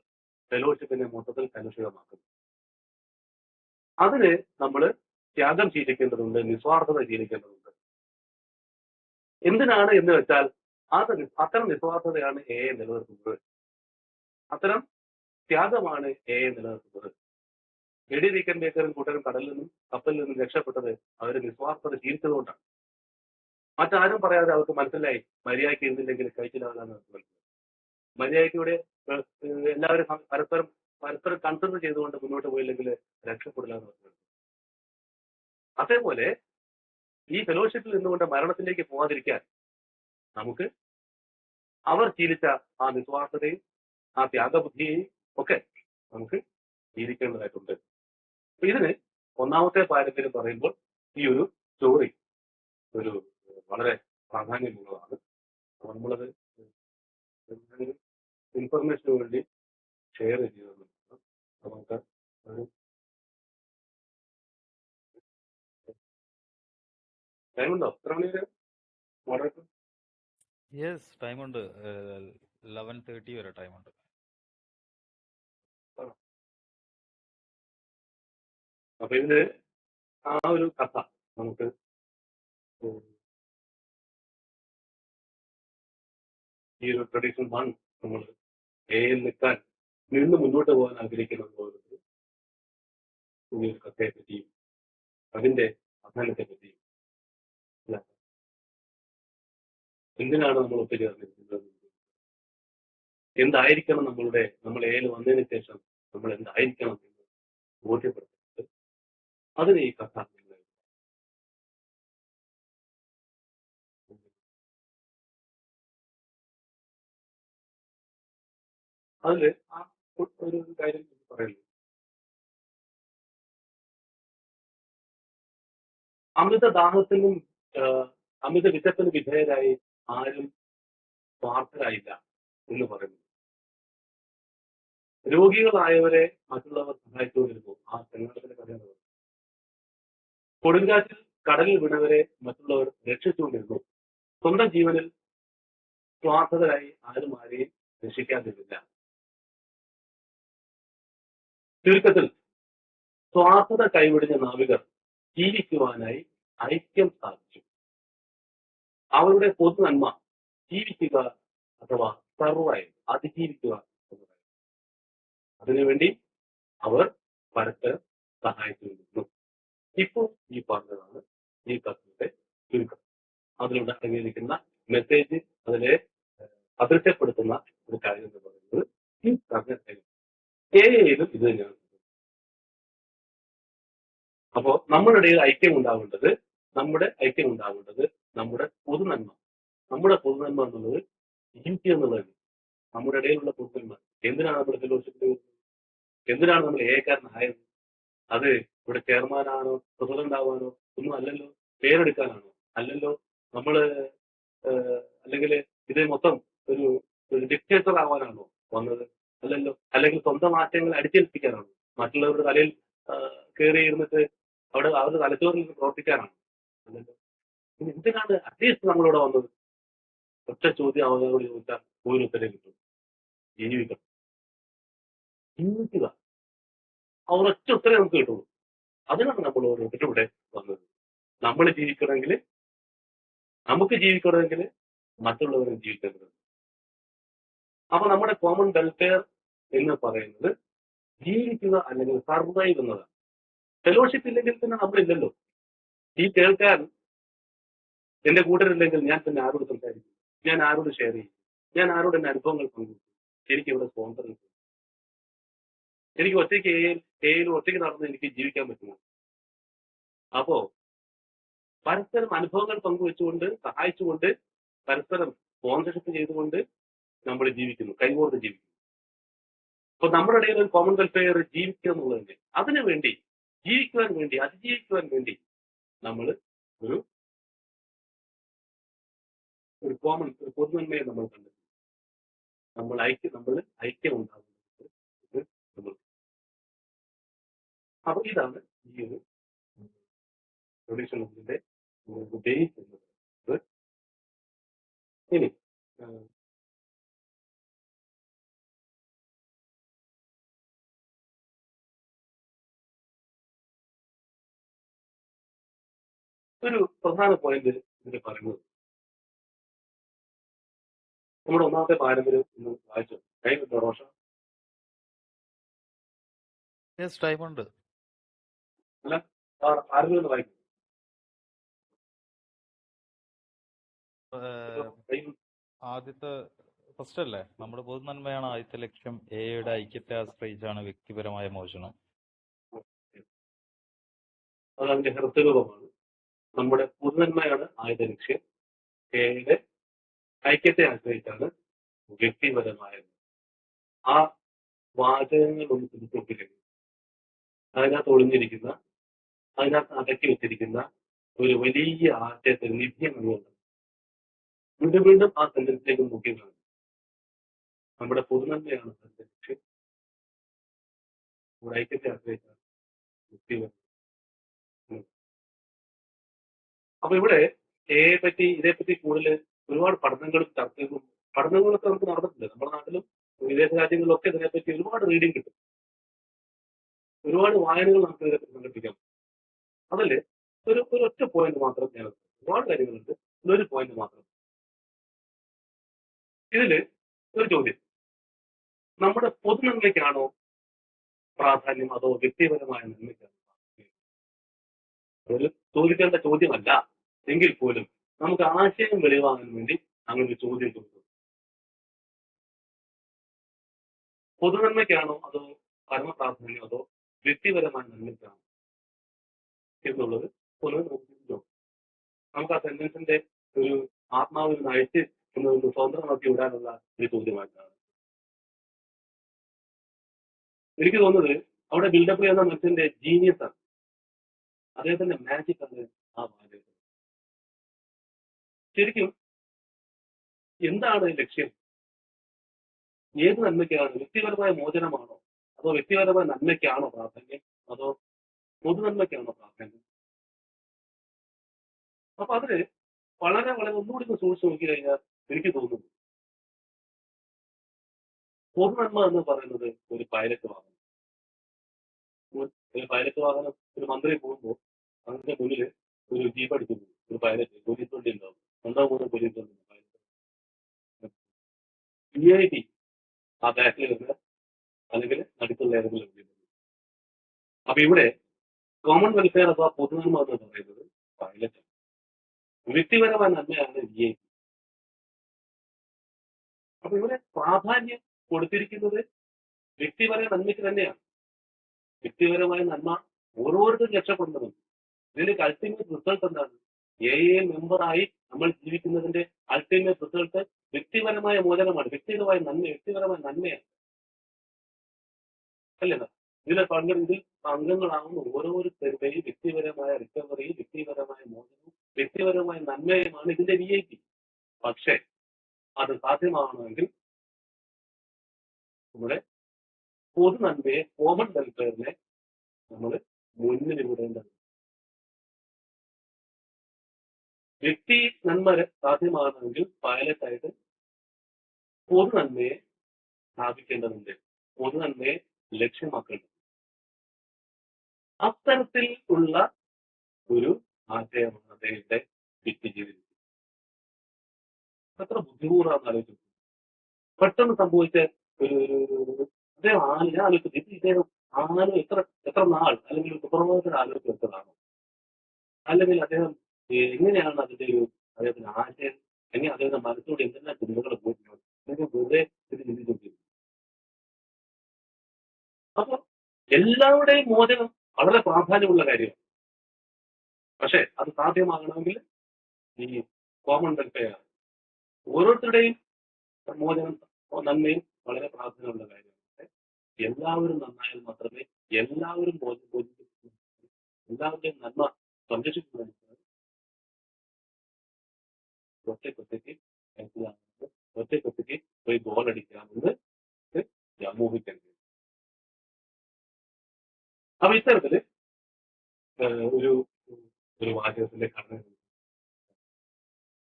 ഫെലോഷിപ്പിനെ മൊത്തത്തിൽ കലുഷിതമാക്കുന്നു. അതിന് നമ്മൾ ത്യാഗം ശീലിക്കേണ്ടതുണ്ട്, നിസ്വാർത്ഥത ശീലിക്കേണ്ടതുണ്ട്. എന്തിനാണ് എന്ന് വെച്ചാൽ അത്തരം നിസ്വാർത്ഥതയാണ് എയെ നിലനിർത്തുന്നത്. അത്തരം ത്യാഗമാണ് എയെ നിലനിർത്തുന്നത്. എഡി റീക്കൻബേക്കറും കൂട്ടരും കടലിൽ നിന്നും കപ്പലിൽ നിന്നും രക്ഷപ്പെട്ടത് അവർ നിസ്വാർത്ഥത ശീലിച്ചതുകൊണ്ടാണ്. മറ്റാരും പറയാതെ അവർക്ക് മനസ്സിലായി മര്യാദയ്ക്ക് ഇരുന്നില്ലെങ്കിൽ കഴിച്ചില്ലാതാണ് മനസ്സിലായി. മര്യാദയ്ക്കൂടെ എല്ലാവരും പരസ്പരം കൺസേൺ ചെയ്തുകൊണ്ട് മുന്നോട്ട് പോയില്ലെങ്കിൽ രക്ഷപ്പെടില്ല എന്ന് മനസ്സിലാക്കി. അതേപോലെ ഈ ഫെലോഷിപ്പിൽ നിന്നുകൊണ്ട് മരണത്തിലേക്ക് പോകാതിരിക്കാൻ നമുക്ക് അവർ ശീലിച്ച ആ നിസ്വാർത്ഥതയും ആ ത്യാഗബുദ്ധിയെയും ഒക്കെ നമുക്ക് ശീലിക്കേണ്ടതായിട്ടുണ്ട്. ഇതിന് ഒന്നാമത്തെ പാരമ്പര്യം പറയുമ്പോൾ ഈ ഒരു സ്റ്റോറി ഒരു വളരെ പ്രാധാന്യമുള്ളതാണ്. നമ്മളത് ഇൻഫർമേഷന് വേണ്ടി ഷെയർ ചെയ്തു. നമുക്ക് ഒരു ടൈമുണ്ടോ? എത്ര മണി വരെ മോഡറേറ്റർ? യെസ്, ടൈമുണ്ട്. 11:30 വരെ ടൈമുണ്ട്. അപ്പൊ ഇതില് ആ ഒരു കഥ നമുക്ക് ഈ ഒരു ട്രഡീഷൻ നമ്മൾ എയിൽ നിൽക്കാൻ നിന്ന് മുന്നോട്ട് പോകാൻ ആഗ്രഹിക്കുന്നത് ഈ ഒരു കഥയെ പറ്റിയും അതിന്റെ അധ്വാനത്തെ പറ്റിയും എന്തിനാണ് നമ്മൾ ഒത്തുചേർന്നിരിക്കുന്നത്, എന്തായിരിക്കണം നമ്മൾ എയിൽ വന്നതിന് ശേഷം നമ്മൾ എന്തായിരിക്കണം എന്ന് ബോധ്യപ്പെടുത്തുന്നത് അതിന് ഈ കഥ അതില് ആ ഒരു കാര്യം പറയുന്നു. അമൃതദാഹത്തിനും അമിത വിശപ്പിന് വിധേയരായി ആരും സ്വാർത്ഥരായില്ല എന്ന് പറയുന്നു. രോഗികളായവരെ മറ്റുള്ളവർ സഹായിച്ചുകൊണ്ടിരുന്നു. ആ ചെങ്ങാടത്തിന്റെ കഥയാണ്. കൊടുങ്കാറ്റിൽ കടലിൽ വീണവരെ മറ്റുള്ളവർ രക്ഷിച്ചുകൊണ്ടിരുന്നു. സ്വന്തം ജീവനിൽ സ്വാർത്ഥരായി ആരും ആരെയും രക്ഷിക്കാതിരുന്നില്ല. ചുരുക്കത്തിൽ സ്വാർത്ഥത കൈവിടിഞ്ഞ നാവികർ ജീവിക്കുവാനായി ഐക്യം സ്ഥാപിച്ചു. അവരുടെ പൊതു നന്മ ജീവിക്കുക അഥവാ സർവൈവ്, അതിജീവിക്കുക എന്നതാണ്. അതിനുവേണ്ടി അവർ പരസ്പരം സഹായിച്ചുകൊണ്ടിരുന്നു. ഇപ്പോൾ ഈ പറഞ്ഞതാണ് ഈ കഥയുടെ ചുരുക്കം. അതിലൂടെ അടങ്ങിയിരിക്കുന്ന മെസ്സേജ്, അതിലെ അദൃശ്യപ്പെടുത്തുന്ന ഒരു കാര്യം എന്ന് പറയുന്നത് ഈ പറഞ്ഞ ഏയിലും ഇത് തന്നെയാണ്. അപ്പോ നമ്മുടെ ഇടയിൽ ഐക്യം ഉണ്ടാവേണ്ടത് നമ്മുടെ പൊതുനന്മ. നമ്മുടെ പൊതുനന്മ എന്നുള്ളത് ജീവിക്കുക എന്നുള്ളതാണ്. നമ്മുടെ ഇടയിലുള്ള പൊതുനന്മ. എന്തിനാണ് നമ്മൾ ഫെലോഷിപ്പിൽ, എന്തിനാണ് നമ്മൾ ഏകാരനായത്? അത് ഇവിടെ ചെയർമാനാണോ പ്രസിഡന്റ് ആവാനോ ഒന്നും അല്ലല്ലോ. പേരെടുക്കാനാണോ? അല്ലല്ലോ. നമ്മള് അല്ലെങ്കിൽ ഇത് മൊത്തം ഒരു ഡിക്റ്റേറ്റർ ആവാനാണോ വന്നത്? അല്ലല്ലോ. അല്ലെങ്കിൽ സ്വന്തം ആശയങ്ങൾ അടിച്ചേൽപ്പിക്കാനാണോ? മറ്റുള്ളവരുടെ തലയിൽ കയറി ഇരുന്നിട്ട് അവരുടെ തലച്ചോറിൽ നിന്ന് പ്രവർത്തിക്കാനാണോ? അല്ലല്ലോ. പിന്നെ എന്തിനാണ് അറ്റ്ലീസ്റ്റ് നമ്മളിവിടെ വന്നത്? ഒറ്റ ചോദ്യം അവരോട് ചോദിച്ചാൽ ഒരു ഉത്തരം കിട്ടും. ജീവിക്കണം, ജീവിക്കുക. ആ ഒരൊറ്റ ഉത്തരം നമുക്ക് കിട്ടുള്ളൂ. അതിനാണ് നമ്മൾ ഓരോരുത്തരും ഇവിടെ വന്നത്. നമ്മൾ ജീവിക്കണമെങ്കിൽ, നമുക്ക് ജീവിക്കണമെങ്കിൽ മറ്റുള്ളവരും ജീവിക്കേണ്ടത്. അപ്പൊ നമ്മുടെ കോമൺ വെൽഫെയർ എന്ന് പറയുന്നത് ജീവിക്കുക അല്ലെങ്കിൽ സർവൈവ് എന്നതാണ്. ഫെലോഷിപ്പ് ഇല്ലെങ്കിൽ പിന്നെ നമ്മളില്ലല്ലോ. ഈ കേൾക്കാൻ എന്റെ കൂട്ടരില്ലെങ്കിൽ ഞാൻ പിന്നെ ആരോട് സംസാരിക്കും? ഞാൻ ആരോട് ഷെയർ ചെയ്യും? ഞാൻ ആരോട് എന്റെ അനുഭവങ്ങൾ പങ്കുവെക്കും? എനിക്ക് ഇവിടെ സ്പോൺസർ കിട്ടും. എനിക്ക് ഒറ്റയ്ക്ക് ഒറ്റയ്ക്ക് നടന്ന് എനിക്ക് ജീവിക്കാൻ പറ്റുമോ? അപ്പോ പരസ്പരം അനുഭവങ്ങൾ പങ്കുവെച്ചുകൊണ്ട്, സഹായിച്ചുകൊണ്ട്, പരസ്പരം സ്പോൺസർഷിപ്പ് ചെയ്തുകൊണ്ട് നമ്മൾ ജീവിക്കുന്നു, കൈകോർത്ത് ജീവിക്കുന്നു. അപ്പൊ നമ്മുടെ ഇടയിൽ ഒരു കോമൺ വെൽഫെയർ ജീവിക്കുക എന്നുള്ളതിന്റെ അതിനു വേണ്ടി, ജീവിക്കുവാൻ വേണ്ടി, അതിജീവിക്കുവാൻ വേണ്ടി നമ്മൾ ഒരു കോമൺ ഒരു പൊതുനന്മയെ നമ്മൾ കണ്ടെത്തും. നമ്മൾ ഐക്യം ഉണ്ടാകുന്നത് നമ്മൾ. അപ്പൊ ഇതാണ് ഈ ഒരു ട്രഡീഷണലിന്റെ ബേസ് എന്ന് പറയുന്നത്. ഇനി ഒരു പ്രധാന പോയിന്റ് ഇതിൽ പറയുന്നത്, നമ്മുടെ ഒന്നാമത്തെ പാരമ്പര്യം എന്ന് വായിച്ചു കഴിഞ്ഞ റോഷൻ യെസ്, ടൈമുണ്ട്. അല്ല പാരമ്പര്യം എന്ന് വായിക്കും. ആദ്യത്തെ ഫസ്റ്റ് അല്ലേ, നമ്മുടെ പൊതുനന്മയാണ് ആദ്യത്തെ ലക്ഷ്യം. എയുടെ ഐക്യത്തെ ആശ്രയിച്ചാണ് വ്യക്തിപരമായ മോചനം. അത് അതിന്റെ ഹൃദയരൂപമാണ്. നമ്മുടെ പൊതുനന്മയാണ് ആദ്യത്തെ ലക്ഷ്യം. എയുടെ ഐക്യത്തെ ആശ്രയിച്ചാണ് വ്യക്തിപരമായത്. ആ വാചകങ്ങൾ ഒന്ന് തിരിച്ചൊപ്പില്ലെങ്കിൽ അതിനകത്ത് ഒളിഞ്ഞിരിക്കുന്ന, അതിനകത്ത് അടക്കി വെച്ചിരിക്കുന്ന ഒരു വലിയ ആശയത്തെ നിത്യം എന്നുള്ളത് വീണ്ടും വീണ്ടും ആ സെന്റൻസിലേക്ക് നോക്കിയതാണ്. നമ്മുടെ പൊതുനന്മയാണ് അതിന്റെ ലക്ഷ്യം. നമ്മുടെ ഐക്യത്തെ ആശ്രയിച്ചാണ് വ്യക്തിപരം. അപ്പൊ ഇവിടെ എയെ പറ്റി, ഇതേപ്പറ്റി കൂടുതൽ ഒരുപാട് പഠനങ്ങളും ചർച്ചകളും പഠനങ്ങളൊക്കെ നമുക്ക് നടന്നിട്ടുണ്ട്. നമ്മുടെ നാട്ടിലും വിദേശ രാജ്യങ്ങളിലൊക്കെ ഇതിനെപ്പറ്റി ഒരുപാട് റീഡിങ് കിട്ടും, ഒരുപാട് വായനകൾ നമുക്ക് ഇതിനെപ്പറ്റി സംഘടിപ്പിക്കാം. അതല്ലേ ഒരു ഒറ്റ പോയിന്റ് മാത്രം ഞാൻ, ഒരുപാട് കാര്യങ്ങളുണ്ട്, ഒരു പോയിന്റ് മാത്രം. ഇതില് ഒരു ചോദ്യം, നമ്മുടെ പൊതുനന്മയ്ക്കാണോ പ്രാധാന്യം അതോ വ്യക്തിപരമായ നന്മയ്ക്കാണോ പ്രാധാന്യം? ഒരു ചോദിക്കേണ്ട ചോദ്യമല്ല എങ്കിൽ പോലും നമുക്ക് ആശയം വെളിവാകാൻ വേണ്ടി അങ്ങനെ ഒരു ചോദ്യം ചോദിക്കും. പൊതുനന്മയ്ക്കാണോ അതോ പരമപ്രാധാന്യം അതോ വ്യക്തിപരമായ നന്മയ്ക്കാണോ എന്നുള്ളത് ഒന്ന് നോക്കിയോ. നമുക്ക് ആ സെന്റൻസിന്റെ ഒരു ആത്മാവിൽ നിന്ന് അയച്ച് ഒന്ന് സ്വതന്ത്രമാക്കി വിടാനുള്ള ഒരു ചോദ്യമായിട്ടാണ് എനിക്ക് തോന്നുന്നത്. അവിടെ ബിൽഡപ്പ് ചെയ്യുന്ന മനുഷ്യന്റെ ജീനിയസ് ആണ്, അദ്ദേഹത്തിന്റെ മാജിക് ആണ് ആ വാചകം. ശരിക്കും എന്താണ് ലക്ഷ്യം? ഏത് നന്മയ്ക്കാണ്? വ്യക്തിപരമായ മോചനമാണോ? അതോ വ്യക്തിപരമായ നന്മയ്ക്കാണോ പ്രാധാന്യം? അതോ പൊതു നന്മയ്ക്കാണോ പ്രാധാന്യം? അപ്പൊ അതില് വളരെ വളരെ ഒന്നുകൂടി ഒന്ന് സൂക്ഷിച്ച് നോക്കി കഴിഞ്ഞാൽ എനിക്ക് തോന്നുന്നു പൊതു നന്മ എന്ന് പറയുന്നത് ഒരു പൈലറ്റ് വാഹനം. ഒരു പൈലറ്റ് വാഹനം ഒരു മന്ത്രി പോകുമ്പോൾ അതിന്റെ മുന്നിൽ ഒരു ജീപ്പ് അടിക്കുന്നു, ഒരു പൈലറ്റ് പോലീസ് വണ്ടി ഉണ്ടാവും, രണ്ടാം മൂന്ന് പോലീസ് വണ്ടി VIP ആ ബാക്കിൽ നിന്ന് അല്ലെങ്കിൽ അടുത്തുള്ള ഏതെങ്കിലും വണ്ടി. അപ്പൊ ഇവിടെ കോമൺ വെൽഫെയർ അഥവാ പൊതുനന്മ എന്ന് പറയുന്നത് പൈലറ്റ്. വ്യക്തിപരമായ നന്മയാണ് VIP. അപ്പൊ ഇവിടെ പ്രാധാന്യം കൊടുത്തിരിക്കുന്നത് വ്യക്തിപരമായ നന്മയ്ക്ക് തന്നെയാണ്. വ്യക്തിപരമായ നന്മ ഓരോരുത്തരും രക്ഷപ്പെടുന്നതും ഇതിന്റെ അൾട്ടിമേറ്റ് റിസൾട്ട് എന്താണ്? AA മെമ്പറായി നമ്മൾ ജീവിക്കുന്നതിന്റെ അൾട്ടിമേറ്റ് റിസൾട്ട് വ്യക്തിപരമായ മോചനമാണ്, വ്യക്തിപരമായ നന്മയാണ്. അല്ലേ? ഇതിൽ അംഗങ്ങളാവുന്ന ഓരോരുത്തരുടെയും വ്യക്തിപരമായ റിക്കവറി, വ്യക്തിപരമായ മോചനവും വ്യക്തിപരമായ നന്മയുമാണ് ഇതിന്റെ VIP. പക്ഷേ അത് സാധ്യമാവണമെങ്കിൽ നമ്മുടെ പൊതു നന്മയെ, കോമൺ വെൽഫെയറിനെ നമ്മൾ മുന്നിൽ വിടേണ്ടത്. വ്യക്തി നന്മ സാധ്യമാകണമെങ്കിൽ പൈലറ്റായിട്ട് പൊതു നന്മയെ സ്ഥാപിക്കേണ്ടതുണ്ട്, പൊതു നന്മയെ ലക്ഷ്യമാക്കേണ്ടത്. അത്തരത്തിൽ ഉള്ള ഒരു ആശയമാണ് അദ്ദേഹത്തെ ഫിറ്റ് ചെയ്തിരിക്കുന്നത്. എത്ര ബുദ്ധിപൂർവ്വം ആലോചിച്ചു. പെട്ടെന്ന് സംഭവിച്ച ഒരു അദ്ദേഹം ഞാൻ ആലോചിച്ചത് ഇദ്ദേഹം എത്ര നാൾ അല്ലെങ്കിൽ സുപ്രഭാതത്തിൽ ആലോചിച്ച് വെച്ചതാണോ, അല്ലെങ്കിൽ അദ്ദേഹം എങ്ങനെയാണ് അതിന്റെ അദ്ദേഹത്തിന്റെ ആശയം, എങ്ങനെ അദ്ദേഹത്തിന്റെ മനസ്സിലൂടെ എന്തെല്ലാം ചിന്തകൾ പോയിട്ടുണ്ടോ, അല്ലെങ്കിൽ വെറുതെ ഇത് ചിന്തിച്ചിരിക്കുന്നു. അപ്പൊ എല്ലാവരുടെയും മോചനം വളരെ പ്രാധാന്യമുള്ള കാര്യമാണ്. പക്ഷെ അത് സാധ്യമാകണമെങ്കിൽ ഈ കോമൺ വെൽഫെയർ, ഓരോരുത്തരുടെയും മോചനം, നന്മയും വളരെ പ്രാധാന്യമുള്ള കാര്യമാണ്. എല്ലാവരും നന്നായാൽ മാത്രമേ എല്ലാവരും എല്ലാവരുടെയും നന്മ സംരക്ഷിക്കുന്നതിന് ഒറ്റയ്ക്കൊറ്റയ്ക്ക് പോയി ഗോൾ അടിക്കാമെന്ന് ഊഹിക്കരുത്. അപ്പൊ ഇത്തരത്തില് ഒരു വാചകത്തിന്റെ ഘടന.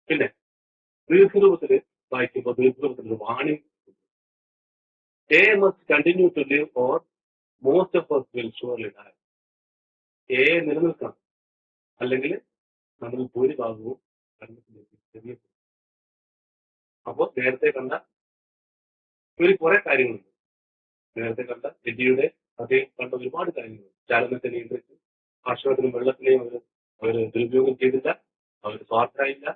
പിന്നെ ദീർഘരൂപത്തില് വായിക്കുമ്പോൾ ദീർഘരൂപത്തിലൊരു വാണി. A must continue to live or most of us will surely die. A നിലനിൽക്കണം, അല്ലെങ്കിൽ നമ്മൾ ഭൂരിഭാഗവും മരണത്തിലേക്ക് ചെറിയപ്പെടും. അപ്പോൾ നേരത്തെ കണ്ട കുറെ കാര്യങ്ങളുണ്ട്. നേരത്തെ കണ്ട എഡിയുടെ അദ്ദേഹം കണ്ട ഒരുപാട് കാര്യങ്ങളുണ്ട്. ചലനത്തെ നിയന്ത്രിച്ചു, ഭക്ഷണത്തിനും വെള്ളത്തിനെയും അവർ ദുരുപയോഗം ചെയ്തില്ല, അവർ സ്വാർത്ഥരായില്ല,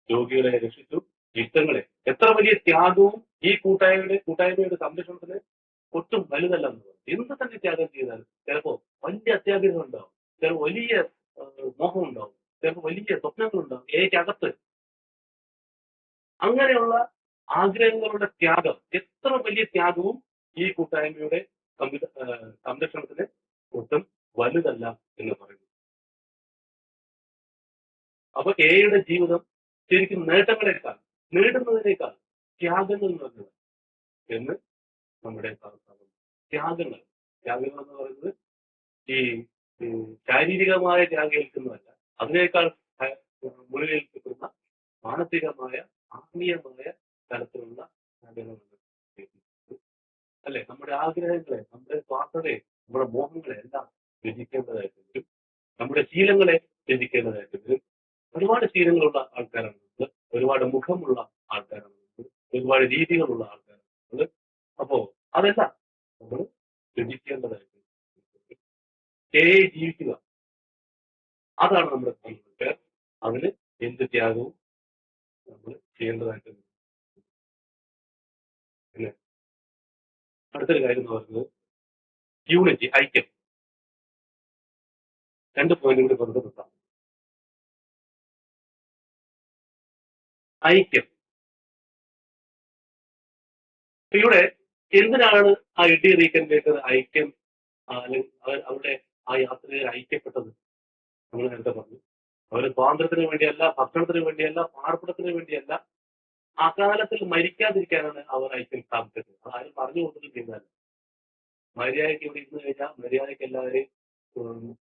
രോഗികളെ രക്ഷിച്ചു, യുദ്ധങ്ങളെ. എത്ര വലിയ ത്യാഗവും ഈ കൂട്ടായ്മയുടെ സംരക്ഷണത്തിന് ഒട്ടും വലുതല്ല എന്ന് പറയും. എന്ത് തന്നെ ത്യാഗം ചെയ്താലും ചിലപ്പോ വലിയ അത്യാഗ്രഹം ഉണ്ടാവും, ചിലപ്പോൾ വലിയ മോഹം ഉണ്ടാവും, ചിലപ്പോൾ വലിയ സ്വപ്നങ്ങളുണ്ടാവും ഏകകത്ത്. അങ്ങനെയുള്ള ആഗ്രഹങ്ങളുടെ ത്യാഗം, എത്ര വലിയ ത്യാഗവും ഈ കൂട്ടായ്മയുടെ സംരക്ഷണത്തിന് ഒട്ടും വലുതല്ല എന്ന് പറയുന്നു. അപ്പൊ എയുടെ ജീവിതം ശരിക്കും നേടുന്നതിനേക്കാൾ ത്യാഗങ്ങൾ നിറഞ്ഞത് എന്ന് നമ്മുടെ ത്യാഗങ്ങൾ എന്ന് പറയുന്നത് ഈ ശാരീരികമായ ത്യാഗം ഏൽക്കുന്നതല്ല, അതിനേക്കാൾ മുന്നിലേൽക്കുന്ന മാനസികമായ ആത്മീയമായ തരത്തിലുള്ള ത്യാഗങ്ങളുണ്ട്. അല്ലെ? നമ്മുടെ ആഗ്രഹങ്ങളെ, നമ്മുടെ സ്വാർത്ഥതയെ, നമ്മുടെ മോഹങ്ങളെ എല്ലാം ത്യജിക്കേണ്ടതായിട്ട് വരും. നമ്മുടെ ശീലങ്ങളെ ത്യജിക്കേണ്ടതായിട്ട് വരും. ഒരുപാട് ശീലങ്ങളുള്ള ആൾക്കാരാണ്, ഒരുപാട് മുഖമുള്ള ആൾക്കാരാണ്, ഒരുപാട് രീതികളുള്ള ആൾക്കാരാണ്. അപ്പോ അതെല്ലാം നമ്മൾ ത്യജിക്കേണ്ടതായിട്ട് ജീവിക്കുക. അതാണ് നമ്മുടെ ജീവിതത്തിൽ. അതിന് എന്ത് ത്യാഗവും നമ്മൾ ചെയ്യേണ്ടതായിട്ട് വരും. പിന്നെ അടുത്തൊരു കാര്യം എന്ന് പറയുന്നത് യൂണിറ്റി, ഐക്യം. 2 പോയിന്റ് കൂടി ബന്ധപ്പെട്ടാണ്. ഐക്യം. ഇവിടെ എന്തിനാണ് ആ എഡി റീക്കനിലേക്ക് ഐക്യം, അവരുടെ ആ യാത്രയിൽ ഐക്യപ്പെട്ടത്? നമ്മൾ നേരത്തെ പറഞ്ഞു, അവര് സ്വാതന്ത്ര്യത്തിന് വേണ്ടിയല്ല, ഭക്ഷണത്തിന് വേണ്ടിയല്ല, പാർപ്പിടത്തിന് വേണ്ടിയല്ല, അകാലത്തിൽ മരിക്കാതിരിക്കാനാണ് അവർ ഐക്യം സ്ഥാപിച്ചത്. അത് ആരും പറഞ്ഞു കൊടുത്തിട്ട് ചെയ്താൽ മര്യാദയ്ക്ക് ഇവിടെ ഇരുന്ന് കഴിഞ്ഞാൽ മര്യാദയ്ക്ക് എല്ലാവരെയും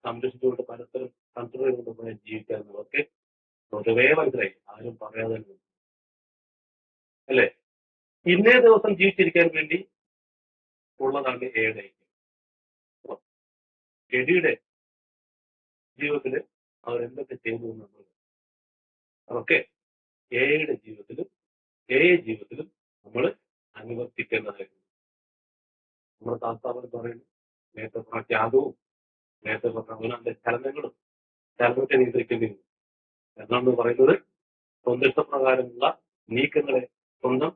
സംരക്ഷിച്ചുകൊണ്ട് പരസ്പരം കൺട്രോൾ ചെയ്തുകൊണ്ട് പോയാൽ ജീവിക്കാന്നുള്ളതൊക്കെ പൊതുവേ മനസ്സിലായി, ആരും പറയാതെ തന്നെ. അല്ലെ? ഇന്നേ ദിവസം ജീവിച്ചിരിക്കാൻ വേണ്ടി ഉള്ളതാണ് എയുടെ ഐക്യം. എഡിയുടെ ജീവിതത്തിൽ അവരെന്തൊക്കെ ചെയ്തു എന്നുള്ളത് അതൊക്കെ എയുടെ ജീവിതത്തിലും ജീവിതത്തിലും നമ്മൾ അനുവർത്തിക്കേണ്ടതായിരുന്നു. നമ്മുടെ താത്താവൻ പറയുന്നു, നേരത്തെ പറഞ്ഞ ത്യാഗവും നേരത്തെ പറഞ്ഞ അവനവന്റെ ചലനത്തെ നിയന്ത്രിക്കേണ്ടിയിരുന്നു എന്നാണ് പറയുന്നത്. സ്വന്തം ഇഷ്ടപ്രകാരമുള്ള നീക്കങ്ങളെ സ്വന്തം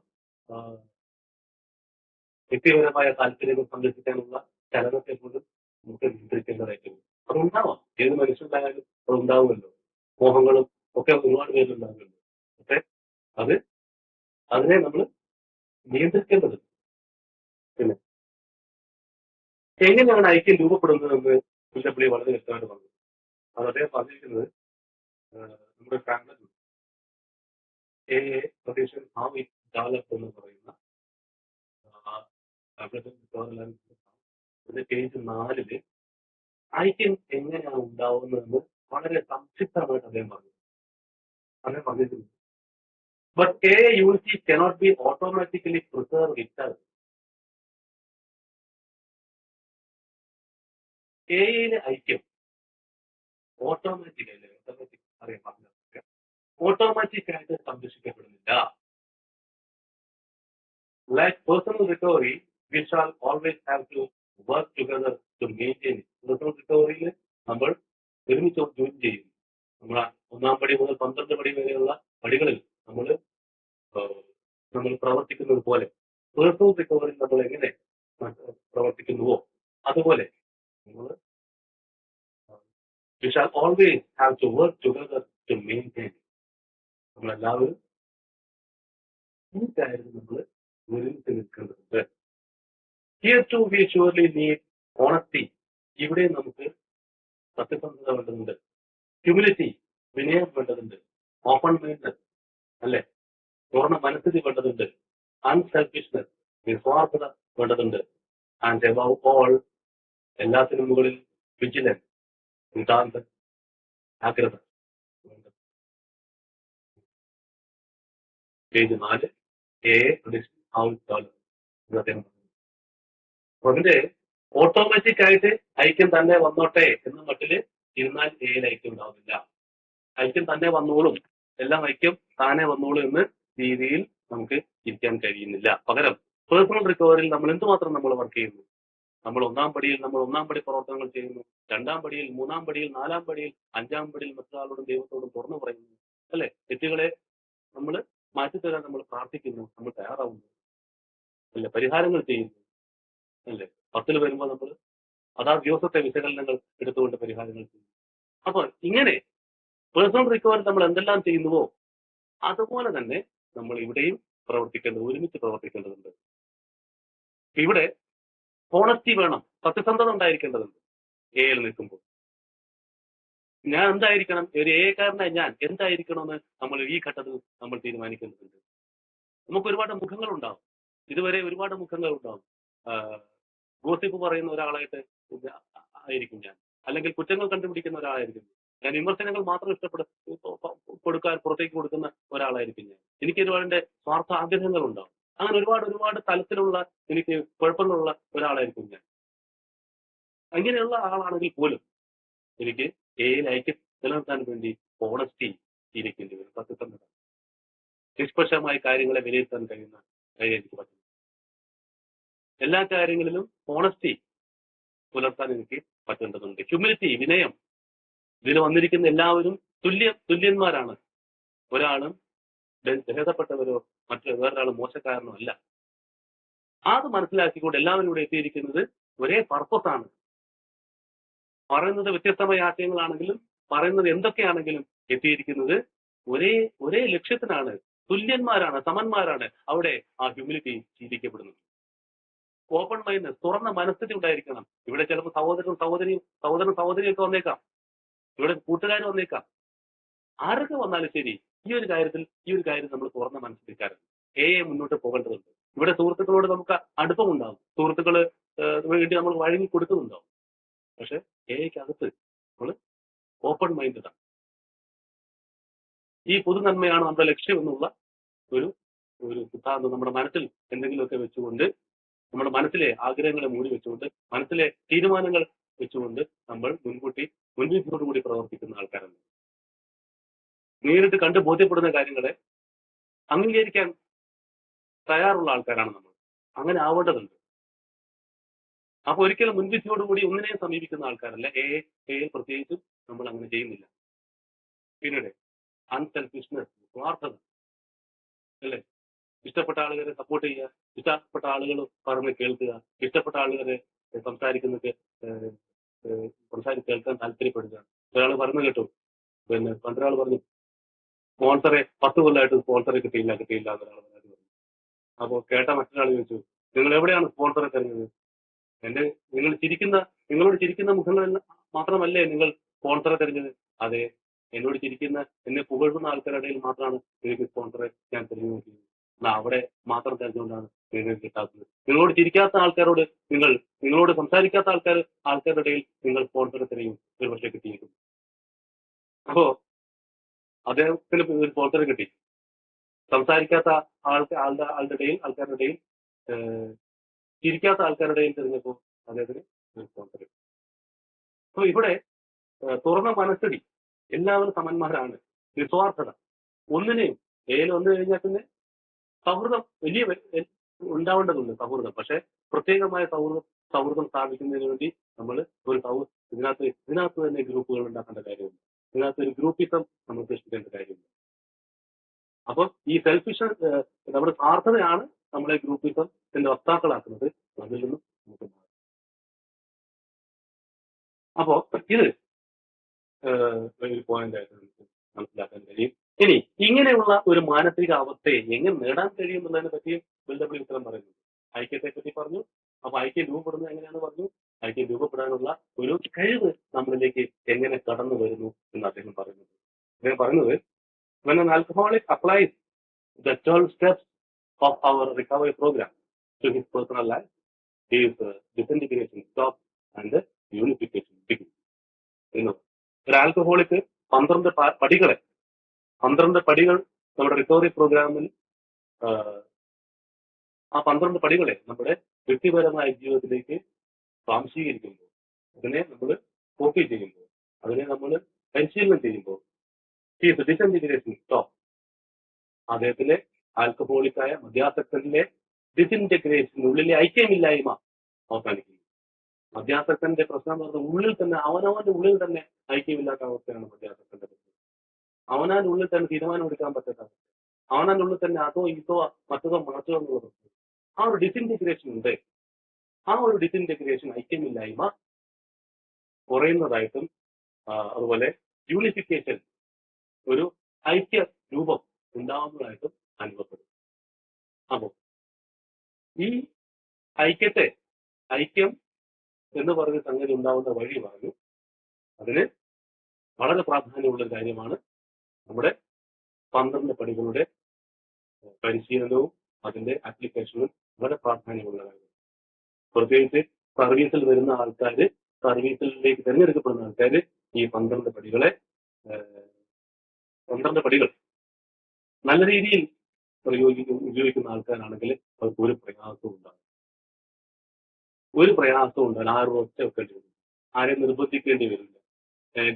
വ്യക്തിപരമായ താല്പര്യങ്ങൾ സംരക്ഷിക്കാനുള്ള ചലനത്തെ പോലും നമുക്ക് നിയന്ത്രിക്കേണ്ടതായിട്ടുണ്ട്. അതുണ്ടാവാം, ഏത് മനുഷ്യണ്ടായാലും അതുണ്ടാവുമല്ലോ. മോഹങ്ങളും ഒക്കെ ഒരുപാട് പേരുണ്ടാകുമല്ലോ. പക്ഷെ അതിനെ നമ്മൾ നിയന്ത്രിക്കേണ്ടത്. പിന്നെ എങ്ങനെയാണ് ഐക്യം രൂപപ്പെടുന്നതെന്ന് പുല്ലപ്പള്ളി വളരെ വ്യക്തമായിട്ട് പറഞ്ഞു. അത് അദ്ദേഹം പറഞ്ഞിരിക്കുന്നത് നമ്മുടെ Franklin a production how it develop എന്ന് പറയുന്ന പേജ് 4 ഐക്യം എങ്ങനെയാണ് ഉണ്ടാവുന്നതെന്ന് വളരെ സംക്ഷിപ്തമായിട്ട് അദ്ദേഹം പറഞ്ഞിട്ടുണ്ട്. But a unity cannot be automatically preserved itself. എയിലെ ഐക്യം ഓട്ടോമാറ്റിക് ആയിട്ട് സംരക്ഷിക്കപ്പെടുന്നില്ല. Like personal recovery, we shall always have to work together to maintain it. Personal recovery നമ്മൾ ഒരുമിച്ച് ജോയിൻ ചെയ്യും. നമ്മൾ 1-ാം പടി മുതൽ 12 പടി വരെയുള്ള പടികളിൽ നമ്മൾ പ്രവർത്തിക്കുന്നത് പോലെ പേഴ്സണൽ റിക്കവറി നമ്മൾ എങ്ങനെ പ്രവർത്തിക്കുന്നുവോ അതുപോലെ നമ്മൾ we shall always have to work together to maintain. നമ്മളെല്ലാവരും ഈ കാര്യം നമ്മൾ ഒരുമിച്ച് നിൽക്കേണ്ടതുണ്ട്. Here too we surely need honesty. ഇവിടെ നമുക്ക് സത്യസന്ധത വേണ്ടതുണ്ട്, ഹ്യൂമിലിറ്റി വിനയം വേണ്ടതുണ്ട്, ഓപ്പൺ മൈൻഡ്നെസ് അല്ലെ തുറന്ന മനസ്ഥിതി വേണ്ടതുണ്ട്, അൺസെൽഫിഷ്നെസ് നിസ്വാർത്ഥത വേണ്ടതുണ്ട്, ആൻഡ് എബവ് ഓൾ എല്ലാത്തിനും മുകളിൽ വിജിലൻസ് നിതാന്ത ജാഗ്രത. പേജ് 4 അതിന്റെ ഓട്ടോമാറ്റിക് ആയിട്ട് ഐക്യം തന്നെ വന്നോട്ടെ എന്ന മട്ടില് ഇരുന്നാൽ എയിൽ ഐക്യം ഉണ്ടാവുന്നില്ല. ഐക്യം തന്നെ വന്നോളും, എല്ലാം ഐക്യം താനെ വന്നോളും എന്ന രീതിയിൽ നമുക്ക് ഇരിക്കാൻ കഴിയുന്നില്ല. പകരം പേഴ്സണൽ റിക്കവറിയിൽ നമ്മൾ എന്തുമാത്രം നമ്മൾ വർക്ക് ചെയ്യുന്നു. നമ്മൾ 1-ാം പടിയിൽ നമ്മൾ 1-ാം പടി പ്രവർത്തനങ്ങൾ ചെയ്യുന്നു, 2-ാം പടിയിൽ 3-ാം പടിയിൽ 4-ാം പടിയിൽ 5-ാം പടിയിൽ മറ്റൊരാളോടും ദൈവത്തോടും തുറന്നു പറയുന്നു അല്ലെ. തെറ്റുകളെ നമ്മൾ മാറ്റിത്തരാൻ നമ്മൾ പ്രാർത്ഥിക്കുന്നു, നമ്മൾ തയ്യാറാവുന്നു അല്ലെ, പരിഹാരങ്ങൾ ചെയ്യുന്നു അല്ലെ. 10-ൽ വരുമ്പോൾ നമ്മൾ അതാ ദിവസത്തെ വിശകലനങ്ങൾ എടുത്തുകൊണ്ട് പരിഹാരങ്ങൾ ചെയ്യുന്നു. അപ്പൊ ഇങ്ങനെ പേഴ്സണൽ റിക്കവറി നമ്മൾ എന്തെല്ലാം ചെയ്യുന്നുവോ അതുപോലെ തന്നെ നമ്മൾ ഇവിടെയും ഒരുമിച്ച് പ്രവർത്തിക്കേണ്ടതുണ്ട്. ഇവിടെ ഹോണസ്റ്റി വേണം, സത്യസന്ധത ഉണ്ടായിരിക്കേണ്ടതുണ്ട്. എയിൽ നിൽക്കുമ്പോൾ ഞാൻ എന്തായിരിക്കണം, ഒരു എക്കാരനായി ഞാൻ എന്തായിരിക്കണമെന്ന് നമ്മൾ ഈ ഘട്ടത്തിൽ നമ്മൾ തീരുമാനിക്കേണ്ടതുണ്ട്. നമുക്ക് ഒരുപാട് മുഖങ്ങൾ ഉണ്ടാവും, ഇതുവരെ ഒരുപാട് മുഖങ്ങൾ ഉണ്ടാവും. ഗോസിപ്പ് പറയുന്ന ഒരാളായിട്ട് ആയിരിക്കും ഞാൻ, അല്ലെങ്കിൽ കുറ്റങ്ങൾ കണ്ടുപിടിക്കുന്ന ഒരാളായിരിക്കും ഞാൻ, വിമർശനങ്ങൾ മാത്രം പുറത്തേക്ക് കൊടുക്കുന്ന ഒരാളായിരിക്കും ഞാൻ. എനിക്ക് ഒരുപാടിന്റെ സ്വാർത്ഥ ആഗ്രഹങ്ങൾ ഉണ്ടാവും. അങ്ങനെ ഒരുപാട് തലത്തിലുള്ള എനിക്ക് കുഴപ്പങ്ങളുള്ള ഒരാളായിരിക്കും ഞാൻ. അങ്ങനെയുള്ള ആളാണെങ്കിൽ പോലും എനിക്ക് എയിൽ ഐക്യം നിലനിർത്താൻ വേണ്ടി ഓണസ്റ്റി ഇരിക്കേണ്ടി വരും, സത്യസന്ധത, നിഷ്പക്ഷമായി കാര്യങ്ങളെ വിലയിരുത്താൻ കഴിയുന്ന എനിക്ക് പറ്റും. എല്ലാ കാര്യങ്ങളിലും ഓണസ്റ്റി പുലർത്താൻ എനിക്ക് പറ്റേണ്ടതുണ്ട്. ഹ്യൂമിലിറ്റി വിനയം, ഇതിൽ വന്നിരിക്കുന്ന എല്ലാവരും തുല്യന്മാരാണ്. ഒരാളും ഭേദപ്പെട്ടവരോ വേറൊരാൾ മോശക്കാരനോ അല്ല. അത് മനസ്സിലാക്കിക്കൊണ്ട് എല്ലാവരും ഇവിടെ എത്തിയിരിക്കുന്നത് ഒരേ പർപ്പസ് ആണ്. പറയുന്നത് വ്യത്യസ്തമായ ആശയങ്ങളാണെങ്കിലും പറയുന്നത് എന്തൊക്കെയാണെങ്കിലും എത്തിയിരിക്കുന്നത് ഒരേ ലക്ഷ്യത്തിനാണ്. തുല്യന്മാരാണ്, സമന്മാരാണ്. അവിടെ ആ ഹ്യൂമിലിറ്റി ചിന്തിക്കപ്പെടുന്നത്. ഓപ്പൺ മൈൻഡ്നെസ്, തുറന്ന മനസ്ഥിതി ഉണ്ടായിരിക്കണം. ഇവിടെ ചിലപ്പോൾ സഹോദരൻ സഹോദരിയൊക്കെ വന്നേക്കാം, ഇവിടെ കൂട്ടുകാർ വന്നേക്കാം. ആരൊക്കെ വന്നാലും ശരി ഈ ഒരു കാര്യം നമ്മൾ തുറന്ന മനസ്സിലാക്കാറുണ്ട്. മുന്നോട്ട് പോകേണ്ടതുണ്ട്. ഇവിടെ സുഹൃത്തുക്കളോട് നമുക്ക് അടുപ്പമുണ്ടാകും, സുഹൃത്തുക്കള് വേണ്ടി നമ്മൾ വഴങ്ങി കൊടുക്കുന്നുണ്ടാവും. പക്ഷെ അകത്ത് നമ്മൾ ഓപ്പൺ മൈൻഡഡ് ആണ്. ഈ പൊതു നന്മയാണ് നമ്മുടെ ലക്ഷ്യം എന്നുള്ള ഒരു ഒരു സിദ്ധാന്തം നമ്മുടെ മനസ്സിൽ എന്തെങ്കിലുമൊക്കെ വെച്ചുകൊണ്ട്, നമ്മുടെ മനസ്സിലെ ആഗ്രഹങ്ങളെ മൂടി വെച്ചുകൊണ്ട്, മനസ്സിലെ തീരുമാനങ്ങൾ വെച്ചുകൊണ്ട് നമ്മൾ മുൻവിധിയോടുകൂടി പ്രവർത്തിക്കുന്ന ആൾക്കാരാണ്. നേരിട്ട് കണ്ട് ബോധ്യപ്പെടുന്ന കാര്യങ്ങളെ അംഗീകരിക്കാൻ തയ്യാറുള്ള ആൾക്കാരാണ് നമ്മൾ. അങ്ങനെ ആവേണ്ടതുണ്ട്. അപ്പൊ ഒരിക്കലും മുൻവിധിയോടുകൂടി ഒന്നിനെയും സമീപിക്കുന്ന ആൾക്കാരല്ല. പ്രത്യേകിച്ചും നമ്മൾ അങ്ങനെ ചെയ്യുന്നില്ല. പിന്നീട് അൺസെൽഫിഷ്നെസ്, സ്വാർത്ഥത, അല്ലെ? ഇഷ്ടപ്പെട്ട ആളുകളെ സപ്പോർട്ട് ചെയ്യുക, ഇഷ്ടപ്പെട്ട ആളുകൾ പറഞ്ഞ് കേൾക്കുക, ഇഷ്ടപ്പെട്ട ആളുകളെ സംസാരിക്കുന്നത് കേൾക്കാൻ താല്പര്യപ്പെടുക. ഒരാൾ പറഞ്ഞു കേട്ടു, പിന്നെ പണ്ടൊരാൾ പറഞ്ഞു, സ്പോൺസറെ 10 കൊല്ലമായിട്ട് സ്പോൺസറെ കിട്ടിയില്ല എന്നൊരാൾ പറഞ്ഞു. അപ്പോൾ കേട്ട മറ്റൊരാൾ ചോദിച്ചു, നിങ്ങൾ എവിടെയാണ് സ്പോൺസറെ തരുന്നത്? നിങ്ങളോട് ചിരിക്കുന്ന മുഖങ്ങളിൽ മാത്രമല്ലേ നിങ്ങൾ സ്പോൺസറെ തരുന്നത്? അതെ, എന്നെ പുകഴ്ത്തുന്ന ആൾക്കാരുടെ ഇടയിൽ മാത്രമാണ് എനിക്ക് സ്പോൺസറെ ഞാൻ തിരഞ്ഞെടുക്കുന്നത്. അവിടെ മാത്രം തിരഞ്ഞുകൊണ്ടാണ് നിങ്ങൾക്ക് കിട്ടാത്തത്. നിങ്ങളോട് ചിരിക്കാത്ത ആൾക്കാരോട്, നിങ്ങളോട് സംസാരിക്കാത്ത ആൾക്കാരുടെ ഇടയിൽ നിങ്ങൾ സ്പോൺസറെ തിരയും, ഒരു പക്ഷേ കിട്ടിയിരിക്കും. അപ്പോ അദ്ദേഹത്തിന് ഒരു സ്പോൺസറെ കിട്ടി. സംസാരിക്കാത്ത ആൾക്കാരുടെ ഇടയിൽ ചിരിക്കാത്ത ആൾക്കാരുടെ ഇടയിൽ തിരഞ്ഞപ്പോൾ അദ്ദേഹത്തിന് ഒരു സ്പോൺസർ കിട്ടി. അപ്പൊ ഇവിടെ തുറന്ന മനസ്സടി, എല്ലാവരും സമന്മാരാണ്, നിസ്വാർത്ഥത, ഒന്നിനെയും വന്നു കഴിഞ്ഞാൽ പിന്നെ സൗഹൃദം ഉണ്ടാവേണ്ടതുണ്ട്. സൗഹൃദം, പക്ഷെ പ്രത്യേകമായ സൗഹൃദം സ്ഥാപിക്കുന്നതിന് വേണ്ടി നമ്മൾ ഒരു ഇതിനകത്ത് തന്നെ ഗ്രൂപ്പുകൾ ഉണ്ടാക്കേണ്ട കാര്യമുണ്ട്. ഇതിനകത്ത് ഒരു ഗ്രൂപ്പിസം നമ്മൾ സൃഷ്ടിക്കേണ്ട കാര്യമുണ്ട്. അപ്പൊ ഈ നമ്മുടെ സ്വാർത്ഥതയാണ് നമ്മളെ ഗ്രൂപ്പിസത്തിന്റെ വക്താക്കളാക്കുന്നത്. അതിൽ നിന്നും നമുക്ക് മാറാം. അപ്പോ ഇത് ഒരു പോയിന്റ് ആയിട്ട് നമുക്ക് മനസ്സിലാക്കാൻ കഴിയും. ഇനി ഇങ്ങനെയുള്ള ഒരു മാനസിക അവസ്ഥയെ എങ്ങനെ നേടാൻ കഴിയും എന്നതിനെ പറ്റിയും ബിൽഡബിൾ ഉത്തരം പറയുന്നുണ്ട്. ഐക്യത്തെ പറ്റി പറഞ്ഞു. അപ്പൊ ഐക്യം രൂപപ്പെടുന്നത് എങ്ങനെയാണെന്ന് പറഞ്ഞു. ഐക്യം രൂപപ്പെടാനുള്ള ഒരു കഴിവ് നമ്മളിലേക്ക് എങ്ങനെ കടന്നു വരുന്നു എന്ന് അദ്ദേഹം പറയുന്നത്. അദ്ദേഹം പറയുന്നത്, when an alcoholic applies the 12 steps of our recovery program to his personal life, his disintegration stops and unification begins. ഒരു ആൽക്കഹോളിക് 12 പടികൾ നമ്മുടെ റിക്കവറി പ്രോഗ്രാമിൽ, ആ 12 പടികളെ നമ്മുടെ വ്യക്തിപരമായ ജീവിതത്തിലേക്ക് സ്വാംശീകരിക്കുമ്പോൾ, അതിനെ നമ്മൾ കോപ്പി ചെയ്യുമ്പോൾ, അതിനെ നമ്മൾ പരിശീലനം ചെയ്യുമ്പോൾ, ഡിസിന്റിഗ്രേഷൻ സ്റ്റോപ്പ്, അദ്ദേഹത്തിലെ ആൽക്കഹോളിക്കായ മദ്യാസക്തന്റെ ഡിസിന്റഗ്രേഷനുള്ളിലെ ഐക്യമില്ലായ്മ അവസാനിക്കുന്നു. മദ്യാസക്തന്റെ പ്രശ്നം എന്ന് പറഞ്ഞാൽ ഉള്ളിൽ തന്നെ, അവനവന്റെ ഉള്ളിൽ തന്നെ ഐക്യമില്ലാത്ത അവസ്ഥയാണ് മദ്യാസക്തന്റെ പ്രശ്നം. അവനവന്റെ ഉള്ളിൽ തന്നെ തീരുമാനം എടുക്കാൻ പറ്റാത്ത അവസ്ഥ, അവനവന്റെ ഉള്ളിൽ തന്നെ അതോ ഇതോ മറ്റതോ മറിച്ചോ എന്നുള്ള പ്രശ്നം. ആ ഒരു ഡിസിന്റഗ്രേഷൻ ഉണ്ട്. ആ ഒരു ഡിസിന്റഗ്രേഷൻ, ഐക്യമില്ലായ്മ കുറയുന്നതായിട്ടും അതുപോലെ യൂണിഫിക്കേഷൻ, ഒരു ഐക്യ രൂപം ഉണ്ടാവുന്നതായിട്ടും അനുഭവപ്പെടും. അപ്പോ ഈ ഐക്യം എന്ന് പറഞ്ഞ സംഗതി ഉണ്ടാവുന്ന വഴി പറഞ്ഞു. അതിന് വളരെ പ്രാധാന്യമുള്ള കാര്യമാണ് നമ്മുടെ 12 പടികളുടെ പരിശീലനവും അതിന്റെ ആപ്ലിക്കേഷനും വളരെ പ്രാധാന്യമുള്ള കാര്യം. പ്രത്യേകിച്ച് സർവീസിൽ വരുന്ന ആൾക്കാർ, സർവീസിലേക്ക് തിരഞ്ഞെടുക്കപ്പെടുന്ന ആൾക്കാർ ഈ 12 പടികൾ നല്ല രീതിയിൽ ഉപയോഗിക്കുന്ന ആൾക്കാരാണെങ്കിൽ അവർക്ക് ഒരു പ്രയാസവും ഉണ്ടാകും. ആരും ഒറ്റ വെക്കേണ്ടി വരും, ആരെയും നിർബന്ധിക്കേണ്ടി വരില്ല.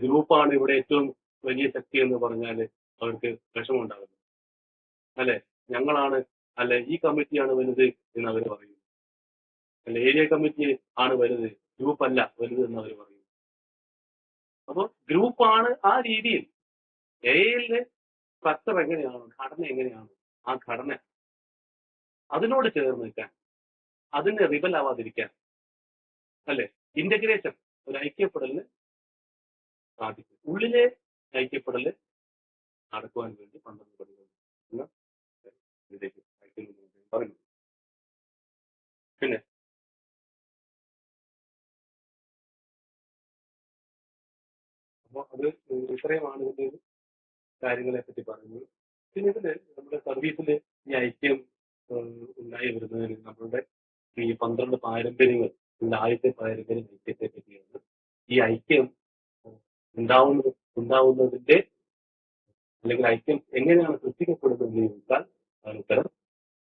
ഗ്രൂപ്പാണ് ഇവിടെ ഏറ്റവും വലിയ ശക്തി എന്ന് പറഞ്ഞാൽ അവർക്ക് വിഷമം ഉണ്ടാകുന്നു. അല്ലെ, അല്ലെ ഈ കമ്മിറ്റിയാണ് വലുത് എന്ന് അവർ പറയും. അല്ല, ഏരിയ കമ്മിറ്റി ആണ് വലുത്, ഗ്രൂപ്പ് അല്ല വലുത് എന്ന് അവർ പറയും. അപ്പൊ ഗ്രൂപ്പാണ്. ആ രീതിയിൽ എയിലെ സ്ട്രക്ചർ എങ്ങനെയാണ്, ഘടന എങ്ങനെയാണ്, ആ ഘടന അതിനോട് ചേർന്ന് നിൽക്കാൻ, അതിനെ റിബൽ ആവാതിരിക്കാൻ, അല്ലെ, ഇന്റഗ്രേഷൻ, ഒരു ഐക്യപ്പെടലിന് സാധിക്കും. ഉള്ളിലെ ഐക്യപ്പെടല് നടക്കുവാൻ വേണ്ടി 12 പടികൾ ഇതിലേക്ക് പറയുന്നു. പിന്നെ അപ്പൊ അത് ഇത്രയുമാണ് ഇതിന്റെ കാര്യങ്ങളെ പറ്റി പറയുന്നത്. പിന്നെ ഇതില് നമ്മുടെ സർവീസിൽ ഈ ഐക്യം ഉണ്ടായി വരുന്നതിന് നമ്മളുടെ ഈ 12 പാരമ്പര്യങ്ങൾ, ഇതിന്റെ ആദ്യത്തെ പാരമ്പര്യം ഐക്യത്തെ പറ്റിയാണ്. ഈ ഐക്യം ഉണ്ടാവുന്നത് ഉണ്ടാവുന്നതിന്റെ അല്ലെങ്കിൽ ഐക്യം എങ്ങനെയാണ് സൃഷ്ടിക്കപ്പെടുന്നത് എന്ന് ചോദിച്ചാൽ അതിന് ഉത്തരം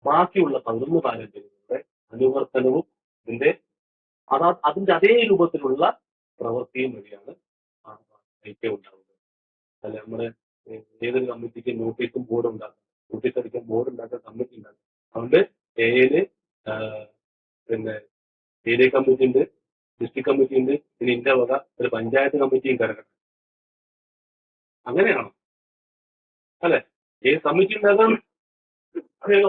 ബാക്കിയുള്ള 11 പാരമ്പര്യങ്ങളുടെ അനുവർത്തനവും അതിന്റെ അതേ രൂപത്തിലുള്ള പ്രവൃത്തിയും വഴിയാണ് ആ ഐക്യം ഉണ്ടാവുന്നത്. അല്ല നമ്മുടെ ഏതൊരു കമ്മിറ്റിക്ക് നോട്ടീസും ബോർഡ് ഉണ്ടാക്കും, നോട്ടീസ് അടിക്കാൻ ബോർഡ് ഉണ്ടാക്കാൻ കമ്മിറ്റി ഉണ്ടാക്കും. അതുകൊണ്ട് ഏഴ് പിന്നെ ഏരിയ കമ്മിറ്റി ഉണ്ട്, ഡിസ്ട്രിക്ട് കമ്മിറ്റി ഉണ്ട്, പിന്നെ ഇന്ത്യ വക ഒരു പഞ്ചായത്ത് കമ്മിറ്റിയും കിടക്കണം. അങ്ങനെയാണോ? അല്ലെ? ഏത് കമ്മിറ്റി ഉണ്ടാകാൻ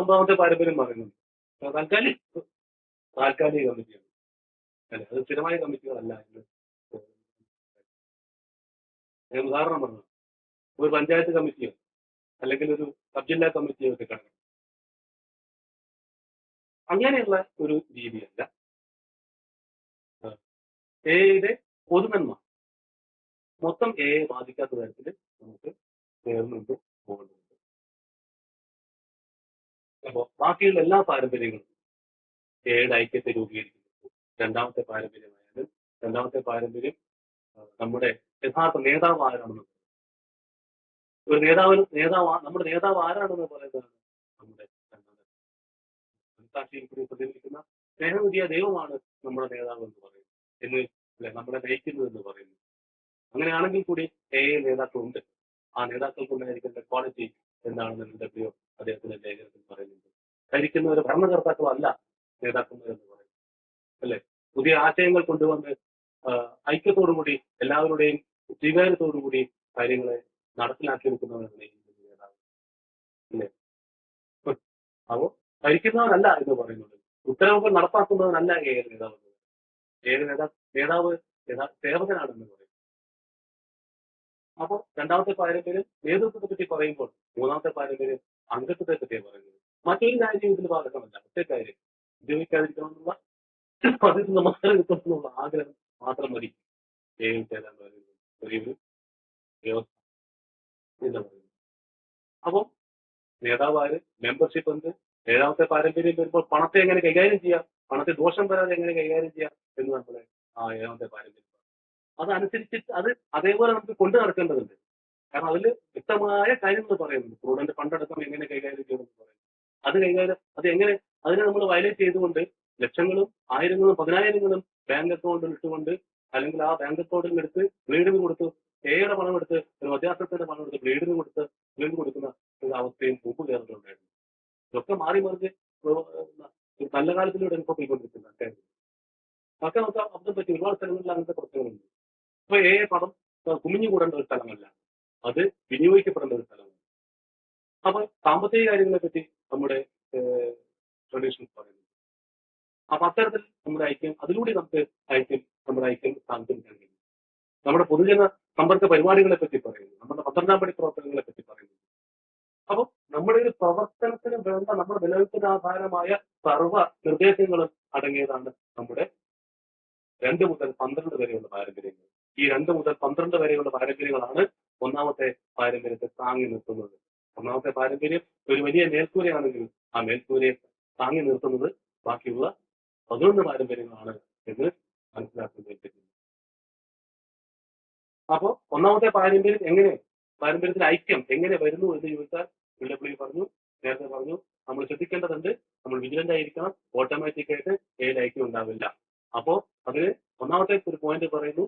ഒന്നാമത്തെ പാരമ്പര്യം പറയുന്നുണ്ട്. താൽക്കാലിക കമ്മിറ്റിയാണ് അല്ലെ, അത് സ്ഥിരമായ കമ്മിറ്റികളല്ല. ഞാൻ ഉദാഹരണം പറഞ്ഞു, ഒരു പഞ്ചായത്ത് കമ്മിറ്റിയോ അല്ലെങ്കിൽ ഒരു സബ് ജില്ലാ കമ്മിറ്റിയോ ഒക്കെ കിടക്കണം. അങ്ങനെയുള്ള ഒരു രീതിയല്ല എയുടെ പൊതുനന്മ മൊത്തം എയെ ബാധിക്കാത്ത തരത്തിൽ നമുക്ക് ചേർന്നുകൊണ്ട് പോകുന്നുണ്ട്. അപ്പോ ബാക്കിയുള്ള എല്ലാ പാരമ്പര്യങ്ങളും എയുടെ ഐക്യത്തെ രൂപീകരിക്കുന്നു. രണ്ടാമത്തെ പാരമ്പര്യമായാലും രണ്ടാമത്തെ പാരമ്പര്യം നമ്മുടെ യഥാർത്ഥ നേതാവ് ആരാണെന്ന്, ഒരു നമ്മുടെ നേതാവ് ആരാണെന്ന് പറയുന്നതാണ് നമ്മുടെ മനസാക്ഷിയിൽ കൂടി പ്രതിഫലിക്കുന്ന സ്നേഹനിധിയ ദൈവമാണ് നമ്മുടെ നേതാവ് എന്ന് പറയുന്നത് എന്ന് അല്ലെ, നമ്മളെ നയിക്കുന്നത് എന്ന് പറയുന്നു. അങ്ങനെയാണെങ്കിൽ കൂടി നേതാക്കളുണ്ട്. ആ നേതാക്കൾക്കുണ്ടായിരിക്കുന്ന ക്വാളിറ്റി എന്താണെന്ന് NW അദ്ദേഹത്തിന്റെ ലേഖനത്തിൽ പറയുന്നുണ്ട്. ഭരിക്കുന്ന ഒരു ഭരണകർത്താക്കളല്ല നേതാക്കന്മാർ എന്ന് പറയുന്നത് അല്ലെ. പുതിയ ആശയങ്ങൾ കൊണ്ടുവന്ന് ഐക്യത്തോടുകൂടി എല്ലാവരുടെയും സ്വീകാര്യത്തോടുകൂടി കാര്യങ്ങളെ നടപ്പിലാക്കിയെടുക്കുന്നവരാണ് നേതാവ് അല്ലേ. അപ്പോ ഭരിക്കുന്നവരല്ല എന്ന് പറയുന്നത്, ഉത്തരവുകൾ നടപ്പാക്കുന്നവരല്ല നേതാവ്. നേതാവ് സേവകനാണെന്ന് പറയും. അപ്പോൾ രണ്ടാമത്തെ പാരമ്പര്യം നേതൃത്വത്തെ പറ്റി പറയുമ്പോൾ മൂന്നാമത്തെ പാരമ്പര്യം അംഗത്വത്തെ പറ്റിയാണ് പറയുന്നത്. മറ്റൊരു കാര്യം ഇതിൽ ബാധകമല്ല. ഒറ്റ കാര്യം, ഉപയോഗിക്കാതിരിക്കണമെന്നുള്ള അതിൽ നമസ്കാരം കിട്ടണമെന്നുള്ള ആഗ്രഹം മാത്രം മതി ചേരാൻ പറയുന്നത് ഒരു വ്യവസ്ഥ എന്ന് പറയുന്നത്. അപ്പോൾ നേതാവാര്, മെമ്പർഷിപ്പ് ഉണ്ട്. ഏഴാമത്തെ പാരമ്പര്യം വരുമ്പോൾ പണത്തെ എങ്ങനെ കൈകാര്യം ചെയ്യാം, പണത്തെ ദോഷം വരാതെ എങ്ങനെ കൈകാര്യം ചെയ്യാം എന്ന് നമ്മളെ ആ ഏഴാമത്തെ പാരമ്പര്യം അതനുസരിച്ചിട്ട് അത് അതേപോലെ നമുക്ക് കൊണ്ടു നടക്കേണ്ടതുണ്ട്. കാരണം അതിൽ വ്യക്തമായ കാര്യങ്ങൾ പറയുന്നുണ്ട്. പ്രൂഡന്റ് ഫണ്ടടക്കം എങ്ങനെ കൈകാര്യം ചെയ്യണമെന്ന് പറയുന്നത്. അത് എങ്ങനെ അതിനെ നമ്മൾ വയലേറ്റ് ചെയ്തുകൊണ്ട് ലക്ഷങ്ങളും ആയിരങ്ങളും പതിനായിരങ്ങളും ബാങ്ക് അക്കൗണ്ടിൽ ഇട്ടുകൊണ്ട് അല്ലെങ്കിൽ ആ ബാങ്ക് അക്കൗണ്ടിൽ എടുത്ത് ബ്ലീഡിന് കൊടുത്ത് ഏയുടെ പണം എടുത്ത് ഒരു മധ്യാസത്തിന്റെ പണം എടുത്ത് ബ്ലീഡിന് കൊടുക്കുന്ന ഒരു അവസ്ഥയും മുമ്പ് കേരളത്തിലുണ്ടായിരുന്നു. ഇതൊക്കെ മാറി മറിഞ്ഞ് നല്ല കാലത്തിലൂടെ ഇപ്പോൾ പോയിക്കൊണ്ടിരിക്കുന്ന കാര്യം. അതൊക്കെ നമുക്ക് അതിനെ പറ്റി ഒരുപാട് സ്ഥലങ്ങളിൽ അങ്ങനത്തെ പ്രശ്നങ്ങളുണ്ട്. അപ്പൊ പണം കുമിഞ്ഞുകൂടേണ്ട ഒരു സ്ഥലമല്ല, അത് വിനിയോഗിക്കപ്പെടേണ്ട ഒരു സ്ഥലമാണ്. അപ്പൊ സാമ്പത്തിക കാര്യങ്ങളെ പറ്റി നമ്മുടെ ട്രഡീഷൻസ് പറയുന്നു. അപ്പൊ അത്തരത്തിൽ നമ്മുടെ ഐക്യം, അതിലൂടെ നമ്മുടെ ഐക്യം സ്ഥാപിക്കാൻ കഴിയും. നമ്മുടെ പൊതുജന സമ്പർക്ക പരിപാടികളെ പറ്റി പറയുന്നു, നമ്മുടെ 12ാം പടി പ്രവർത്തനങ്ങളെ പറ്റി പറയുന്നു. അപ്പൊ നമ്മുടെ ഒരു പ്രവർത്തനത്തിന് വേണ്ട നമ്മുടെ നിലനിൽപ്പിനാധാരമായ സർവ്വ നിർദ്ദേശങ്ങളും അടങ്ങിയതാണ് നമ്മുടെ 2 മുതൽ 12 വരെയുള്ള പാരമ്പര്യങ്ങൾ. ഈ 2 മുതൽ 12 വരെയുള്ള പാരമ്പര്യങ്ങളാണ് ഒന്നാമത്തെ പാരമ്പര്യത്തെ താങ്ങി നിർത്തുന്നത്. ഒന്നാമത്തെ പാരമ്പര്യം ഒരു വലിയ മേൽക്കൂരയാണെങ്കിൽ ആ മേൽക്കൂരയെ താങ്ങി നിർത്തുന്നത് ബാക്കിയുള്ള 11 പാരമ്പര്യങ്ങളാണ് എന്ന് മനസ്സിലാക്കുന്നത്. അപ്പോ ഒന്നാമത്തെ പാരമ്പര്യത്തിൽ ഐക്യം എങ്ങനെ വരുന്നു എന്ന് ചോദിച്ചാൽ നേരത്തെ പറഞ്ഞു, നമ്മൾ ശ്രദ്ധിക്കേണ്ടതുണ്ട്. നമ്മൾ വിജിലന്റ് ആയിരിക്കണം. ഓട്ടോമാറ്റിക് ആയിട്ട് ഐക്യം ഉണ്ടാവില്ല. അപ്പോ അതിന് ഒന്നാമത്തെ ഒരു പോയിന്റ് പറയുന്നു,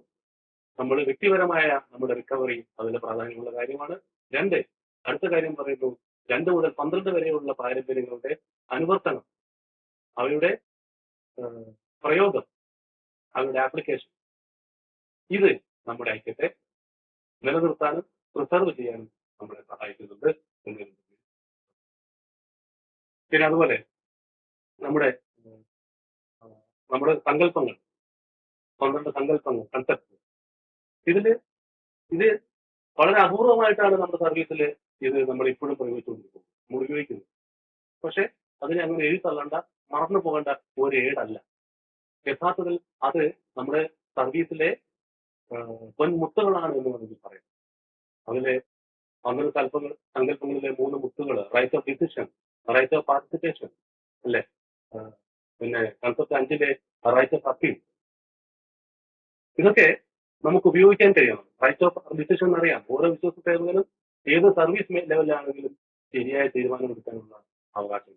നമ്മൾ വ്യക്തിപരമായ നമ്മുടെ റിക്കവറി അതിന്റെ പ്രാധാന്യമുള്ള കാര്യമാണ്. അടുത്ത കാര്യം പറയുന്നു, 2 മുതൽ 12 വരെയുള്ള പാരമ്പര്യങ്ങളുടെ അനുവർത്തനം, അവയുടെ പ്രയോഗം, അവരുടെ ആപ്ലിക്കേഷൻ, ഇത് നമ്മുടെ ഐക്യത്തെ നിലനിർത്താനും പ്രിസർവ് ചെയ്യാനും നമ്മളെ സഹായിക്കുന്നുണ്ട് എന്ന്. പിന്നെ അതുപോലെ നമ്മുടെ സങ്കല്പങ്ങൾ, 12 സങ്കല്പങ്ങൾ, കൺസെപ്റ്റ്, ഇത് വളരെ അപൂർവമായിട്ടാണ് നമ്മുടെ സർവീസിൽ ഇത് നമ്മൾ ഇപ്പോഴും പ്രയോഗിച്ചുകൊണ്ടിരിക്കുന്നത്, നമ്മൾ ഉപയോഗിക്കുന്നത്. പക്ഷെ അതിനെ അങ്ങനെ എഴുതി തള്ളേണ്ട, മറന്നു പോകേണ്ട ഒരു ഏടല്ല. യഥാർത്ഥത്തിൽ അത് നമ്മുടെ സർവീസിലെ പൊൻമുത്തുകളാണ് എന്ന് വേണമെങ്കിൽ പറയാം. അതിലെ അങ്ങനെ സങ്കല്പങ്ങളിലെ 3 മുത്തുകൾ: right of decision, right of participation, അല്ലെ? പിന്നെ കൺസെപ്റ്റ് 5-ലെ റൈറ്റ് ഓഫ് അപ്പീൽ. ഇതൊക്കെ നമുക്ക് ഉപയോഗിക്കാൻ കഴിയണം. റൈറ്റ് ഓഫ് ഡിസിഷൻ എന്നറിയാം, ഓരോ വിശ്വാസത്തേവനും ഏത് സർവീസ് ലെവലിലാണെങ്കിലും ശരിയായ തീരുമാനമെടുക്കാനുള്ള അവകാശം,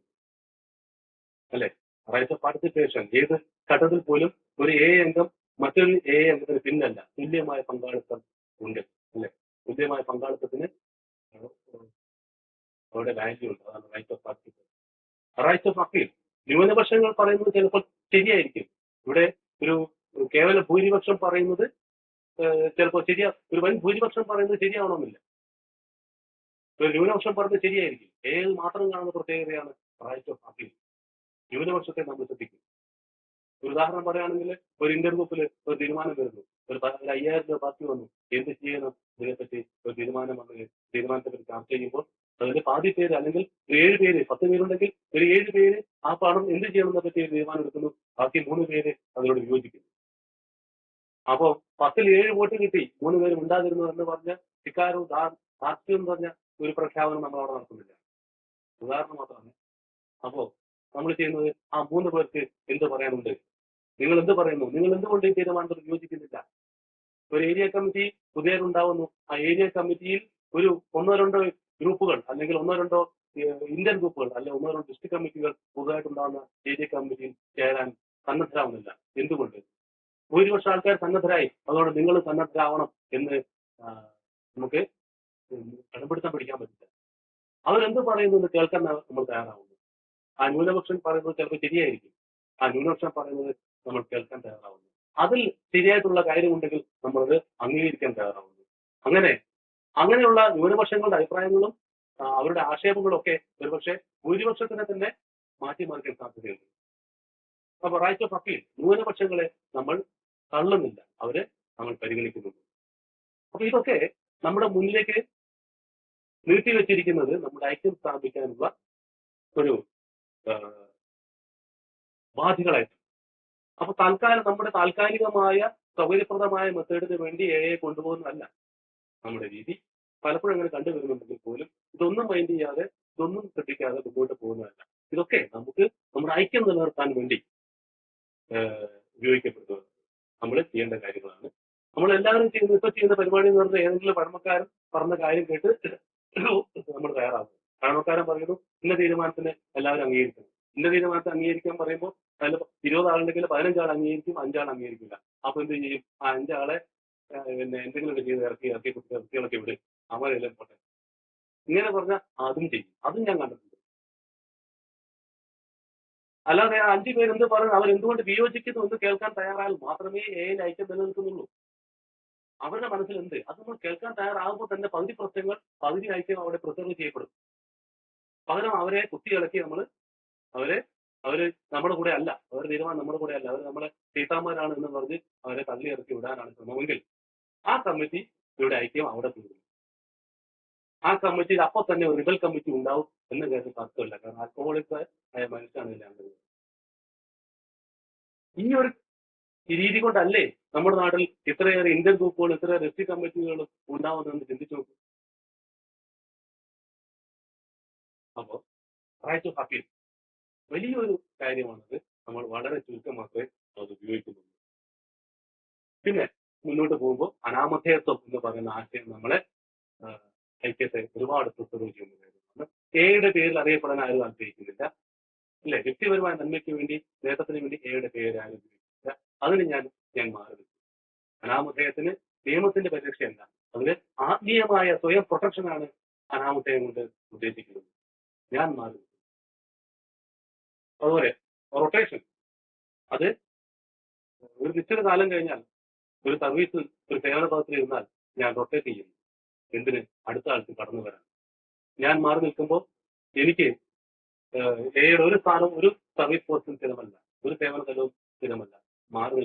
അല്ലെ? റൈറ്റ് ഓഫ് പാർട്ടിസിപ്പേഷൻ, ഏത് ഘട്ടത്തിൽ പോലും ഒരു അംഗം മറ്റൊരു അംഗത്തിന് പിന്നല്ല, തുല്യമായ പങ്കാളിത്തം ഉണ്ട്, അല്ലെ? തുല്യമായ പങ്കാളിത്തത്തിന് അവരുടെ വാല്യൂ ഉണ്ട്. അതാണ് right of participation. Right of appeal, ന്യൂനപക്ഷങ്ങൾ പറയുന്നത് ചിലപ്പോൾ ശരിയായിരിക്കും. ഇവിടെ ഒരു കേവല ഭൂരിപക്ഷം പറയുന്നത് ചിലപ്പോൾ ഒരു വൻ ഭൂരിപക്ഷം പറയുന്നത് ശരിയാവണമെന്നില്ല. ഒരു ന്യൂനപക്ഷം പറയുന്നത് ശരിയായിരിക്കും. ഏത് മാത്രം കാണുന്ന പ്രത്യേകതയാണ് റൈറ്റ് ഓഫ് അപ്പീൽ. ന്യൂനപക്ഷത്തെ നമ്മൾ ശ്രദ്ധിക്കും. ഒരു ഉദാഹരണം പറയുകയാണെങ്കിൽ, ഒരു ഇന്റർഗ്രൂപ്പിൽ ഒരു തീരുമാനം വരുന്നു, ഒരു 5000 രൂപ ബാക്കി വന്നു, എന്ത് ചെയ്യണം ഇതിനെപ്പറ്റി ഒരു തീരുമാനം വന്ന് തീരുമാനത്തെ പറ്റി ചർച്ച ചെയ്യുമ്പോൾ അതിൽ പാതി പേര്, അല്ലെങ്കിൽ 7 പേര്, 10 പേരുണ്ടെങ്കിൽ ഒരു 7 പേര് ആ പണം എന്ത് ചെയ്യണമെന്നെ പറ്റി തീരുമാനം എടുക്കുന്നു, ബാക്കി 3 പേര് അതിനോട് വിയോജിക്കുന്നു. അപ്പോ 10-ൽ 7 വോട്ട് കിട്ടി, 3 പേര് ഉണ്ടാതിരുന്നു എന്ന് പറഞ്ഞ ധിക്കാരവും ധാർഷ്ട്യവും പറഞ്ഞ ഒരു പ്രഖ്യാപനം നമ്മൾ അവിടെ നടത്തുന്നില്ല. ഉദാഹരണം മാത്രമാണ്. അപ്പോ നമ്മൾ ചെയ്യുന്നത്, ആ 3 പേർക്ക് എന്ത് പറയാനുണ്ട്, നിങ്ങൾ എന്ത് പറയുന്നു, നിങ്ങൾ എന്തുകൊണ്ട് ഈ തീരുമാനത്തിൽ യോജിക്കുന്നില്ല? ഒരു ഏരിയ കമ്മിറ്റി പുതിയതുണ്ടാവുന്നു. ആ ഏരിയ കമ്മിറ്റിയിൽ ഒരു 1-2 ഗ്രൂപ്പുകൾ, അല്ലെങ്കിൽ 1-2 ഇന്ത്യൻ ഗ്രൂപ്പുകൾ, അല്ലെങ്കിൽ 1-2 ഡിസ്ട്രിക്ട് കമ്മിറ്റികൾ പുതുതായിട്ടുണ്ടാകുന്ന ഏരിയ കമ്മിറ്റിയിൽ ചേരാൻ സന്നദ്ധരാവുന്നില്ല. എന്തുകൊണ്ട്? ഭൂരിപക്ഷം ആൾക്കാർ സന്നദ്ധരായി, അതുകൊണ്ട് നിങ്ങൾ സന്നദ്ധരാവണം എന്ന് നമുക്ക് കടുംപിടുത്തം പിടിക്കാൻ പറ്റില്ല. അവരെന്ത് പറയുന്നു എന്ന് കേൾക്കാൻ നമ്മൾ തയ്യാറാവുന്നു. ആ ന്യൂനപക്ഷം പറയുന്നത് ചിലപ്പോൾ ശരിയായിരിക്കും, ആ ന്യൂനപക്ഷം പറയുന്നത് നമ്മൾ കേൾക്കാൻ തയ്യാറാവുന്നു. അതിൽ ശരിയായിട്ടുള്ള കാര്യമുണ്ടെങ്കിൽ നമ്മളത് അംഗീകരിക്കാൻ തയ്യാറാവുന്നു. അങ്ങനെയുള്ള ന്യൂനപക്ഷങ്ങളുടെ അഭിപ്രായങ്ങളും അവരുടെ ആക്ഷേപങ്ങളും ഒക്കെ ഒരുപക്ഷെ ഭൂരിപക്ഷത്തിനെ തന്നെ മാറ്റിമറിക്കാൻ സാധ്യതയുണ്ട്. അപ്പൊ റൈറ്റ് ഓഫ് അപ്പീൽ, ന്യൂനപക്ഷങ്ങളെ നമ്മൾ തള്ളുന്നില്ല, അവരെ നമ്മൾ പരിഗണിക്കുന്നുണ്ട്. അപ്പൊ ഇതൊക്കെ നമ്മുടെ മുന്നിലേക്ക് നീട്ടിവെച്ചിരിക്കുന്നത് നമ്മുടെ ഐക്യം സ്ഥാപിക്കാനുള്ള ഒരു ബാധ്യതകളായിട്ട്. അപ്പൊ നമ്മുടെ താൽക്കാലികമായ സൗകര്യപ്രദമായ മെത്തേഡിന് വേണ്ടി കൊണ്ടുപോകുന്നതല്ല നമ്മുടെ രീതി. പലപ്പോഴും അങ്ങനെ കണ്ടുവരുന്നുണ്ടെങ്കിൽ പോലും ഇതൊന്നും മൈൻഡ് ചെയ്യാതെ, ഇതൊന്നും ശ്രദ്ധിക്കാതെ മുന്നോട്ട് പോകുന്നതല്ല. ഇതൊക്കെ നമുക്ക് നമ്മുടെ ഐക്യം നിലനിർത്താൻ വേണ്ടി ഉപയോഗിക്കപ്പെടുന്നത് നമ്മൾ ചെയ്യേണ്ട കാര്യങ്ങളാണ്. നമ്മൾ എല്ലാവരും ചെയ്യുന്ന പരിപാടി എന്ന് പറഞ്ഞാൽ, ഏതെങ്കിലും പഴമക്കാരൻ പറഞ്ഞ കാര്യം കേട്ട് നമ്മൾ തയ്യാറാകും. പഴമക്കാരൻ പറയുന്നു ഇന്ന തീരുമാനത്തിന് എല്ലാവരും അംഗീകരിക്കണം. ഇന്ന തീരുമാനത്തെ അംഗീകരിക്കാൻ പറയുമ്പോൾ അതിൽ 20 ആളുണ്ടെങ്കിൽ 15 ആൾ അംഗീകരിക്കും, 5 ആൾ അംഗീകരിക്കില്ല. അപ്പൊ എന്ത് ചെയ്യും? ആ 5 ആളെ പിന്നെ എന്തെങ്കിലുമൊക്കെ ചെയ്ത് ഇറക്കി കുട്ടികളൊക്കെ വിടും, അവരെല്ലാം പോട്ടെ. ഇങ്ങനെ പറഞ്ഞാൽ അതും ചെയ്യും. അതും ഞാൻ കണ്ടിട്ടുണ്ട്. അല്ലാതെ 5 പേര് എന്ത് പറഞ്ഞു, അവരെന്തുകൊണ്ട് വിയോജിക്കുന്നു എന്ന് കേൾക്കാൻ തയ്യാറായാൽ മാത്രമേ ഐക്യം നിലനിൽക്കുന്നുള്ളൂ. അവരുടെ മനസ്സിൽ എന്ത്, അത് നമ്മൾ കേൾക്കാൻ തയ്യാറാകുമ്പോൾ തന്നെ പകുതി ഐക്യം അവിടെ പ്രിസർവ് ചെയ്യപ്പെടും. പകരം അവരെ കുത്തിയിളക്കി അവര് നമ്മുടെ കൂടെ അല്ല, അവരുടെ തീരുമാനം നമ്മുടെ കൂടെ അല്ല, അവർ നമ്മളെ ചീത്താന്മാരാണ് എന്ന് പറഞ്ഞ് അവരെ തള്ളി ഇറക്കി വിടാനാണ് ശ്രമമെങ്കിൽ ആ കമ്മിറ്റിയുടെ ഐക്യം അവിടെ തീരും. ആ കമ്മിറ്റിയിൽ അപ്പൊ തന്നെ ഒരു റിബൽ കമ്മിറ്റി ഉണ്ടാവും എന്ന് കാര്യത്തിൽ തർക്കമില്ല. കാരണം ആൽക്കഹോളിക് ആയ മനുഷ്യനാണ് ഇതിലാണ്. ഈ ഒരു രീതി കൊണ്ടല്ലേ നമ്മുടെ നാട്ടിൽ ഇത്രയേറെ ഇന്ത്യൻ ഗ്രൂപ്പുകളും ഇത്രയേറെ എസ് ടി കമ്മിറ്റികളും ഉണ്ടാവുന്നതെന്ന് ചിന്തിച്ചു നോക്കും. അപ്പോ റൈറ്റ് ഓഫ് അപ്പീൽ വലിയൊരു കാര്യമാണത്. നമ്മൾ വളരെ ചുരുക്കം മാത്രമേ അത് ഉപയോഗിക്കുന്നുള്ളൂ. പിന്നെ മുന്നോട്ട് പോകുമ്പോൾ അനാമധേയത്വം എന്ന് പറയുന്ന ആശയം നമ്മളെ ഐക്യത്തെ ഒരുപാട് പ്രിസർവ് ചെയ്യുന്ന കാര്യമാണ്. എയുടെ പേരിൽ അറിയപ്പെടാൻ ആരും താല്പര്യക്കുന്നില്ല, അല്ലെ? വ്യക്തിപരമായ നന്മയ്ക്ക് വേണ്ടി, നേട്ടത്തിന് വേണ്ടി എയുടെ പേര് ആരും ഉപയോഗിക്കുന്നില്ല. അതിന് ഞാൻ മാറി നിൽക്കും. അനാമധേയത്തിന് നിയമത്തിന്റെ പരിരക്ഷയല്ല, അതിന് ആത്മീയമായ സ്വയം പ്രൊട്ടക്ഷനാണ് അനാമധേയം കൊണ്ട് ഉദ്ദേശിക്കുന്നത്. ഞാൻ മാറി നിൽക്കും. അതുപോലെ റൊട്ടേഷൻ, അത് ഒരു നിശ്ചിത കാലം കഴിഞ്ഞാൽ ഒരു സർവീസിൽ ഒരു സേവന പദത്തിൽ ഇരുന്നാൽ ഞാൻ റൊട്ടേറ്റ് ചെയ്യുന്നു. എന്തിന്? അടുത്ത ആൾക്ക് കടന്നു വരാൻ. ഞാൻ മാറി നിൽക്കുമ്പോൾ എനിക്ക് എയുടെ ഒരു സ്ഥാനം ഒരു സർവീസ് പോസ്റ്റും സ്ഥിരമല്ല, ഒരു സേവന തലവും സ്ഥിരമല്ല. മാറി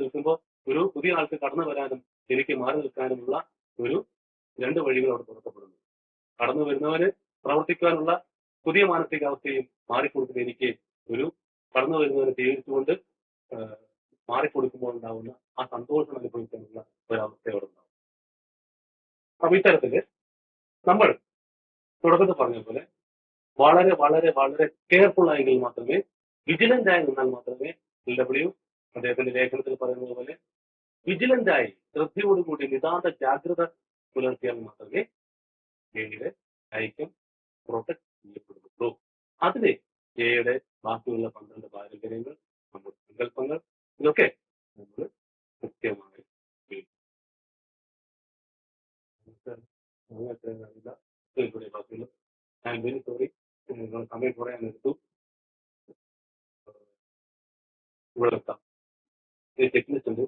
നിൽക്കുമ്പോൾ ഒരു പുതിയ ആൾക്ക് കടന്നു വരാനും എനിക്ക് മാറി നിൽക്കാനുമുള്ള ഒരു 2 വഴികൾ അവിടെ തുറക്കപ്പെടുന്നു. കടന്നു വരുന്നവന് പ്രവർത്തിക്കാനുള്ള പുതിയ മാനസികാവസ്ഥയും മാറിക്കൊടുക്കുന്ന എനിക്ക് ഒരു കടന്നു വരുന്നവരെ സ്വീകരിച്ചുകൊണ്ട് മാറിക്കൊടുക്കുമ്പോൾ ഉണ്ടാവുന്ന ആ സന്തോഷം അനുഭവിക്കാനുള്ള ഒരവസ്ഥ അവിടെ ഉണ്ടാവും. അപ്പൊ ഇത്തരത്തില് നമ്മൾ തുടക്കത്തിൽ പറഞ്ഞ പോലെ വളരെ വളരെ വളരെ കെയർഫുൾ ആയെങ്കിൽ മാത്രമേ, വിജിലന്റ് ആയി നിന്നാൽ മാത്രമേ LW അദ്ദേഹത്തിന്റെ ലേഖനത്തിൽ പറയുന്നത് പോലെ വിജിലന്റ് ആയി ശ്രദ്ധയോടുകൂടി നിതാന്ത ജാഗ്രത പുലർത്തിയാൽ മാത്രമേ എയുടെ ഐക്യം പ്രൊട്ടക്ട് ചെയ്യപ്പെടുന്നുള്ളൂ. അതിന് എയുടെ ബാക്കിയുള്ള 12 പാരമ്പര്യങ്ങൾ, നമ്മുടെ സങ്കല്പങ്ങൾ, ഇതൊക്കെ നമ്മൾ കൃത്യമായി ബാക്കിയുള്ള ഐ എം വെരി സോറി, സമയം കുറയാൻ എടുത്തു. ഇവിടെ എത്താം. ചെക്ക് ലിസ്റ്റ് ഉണ്ട്.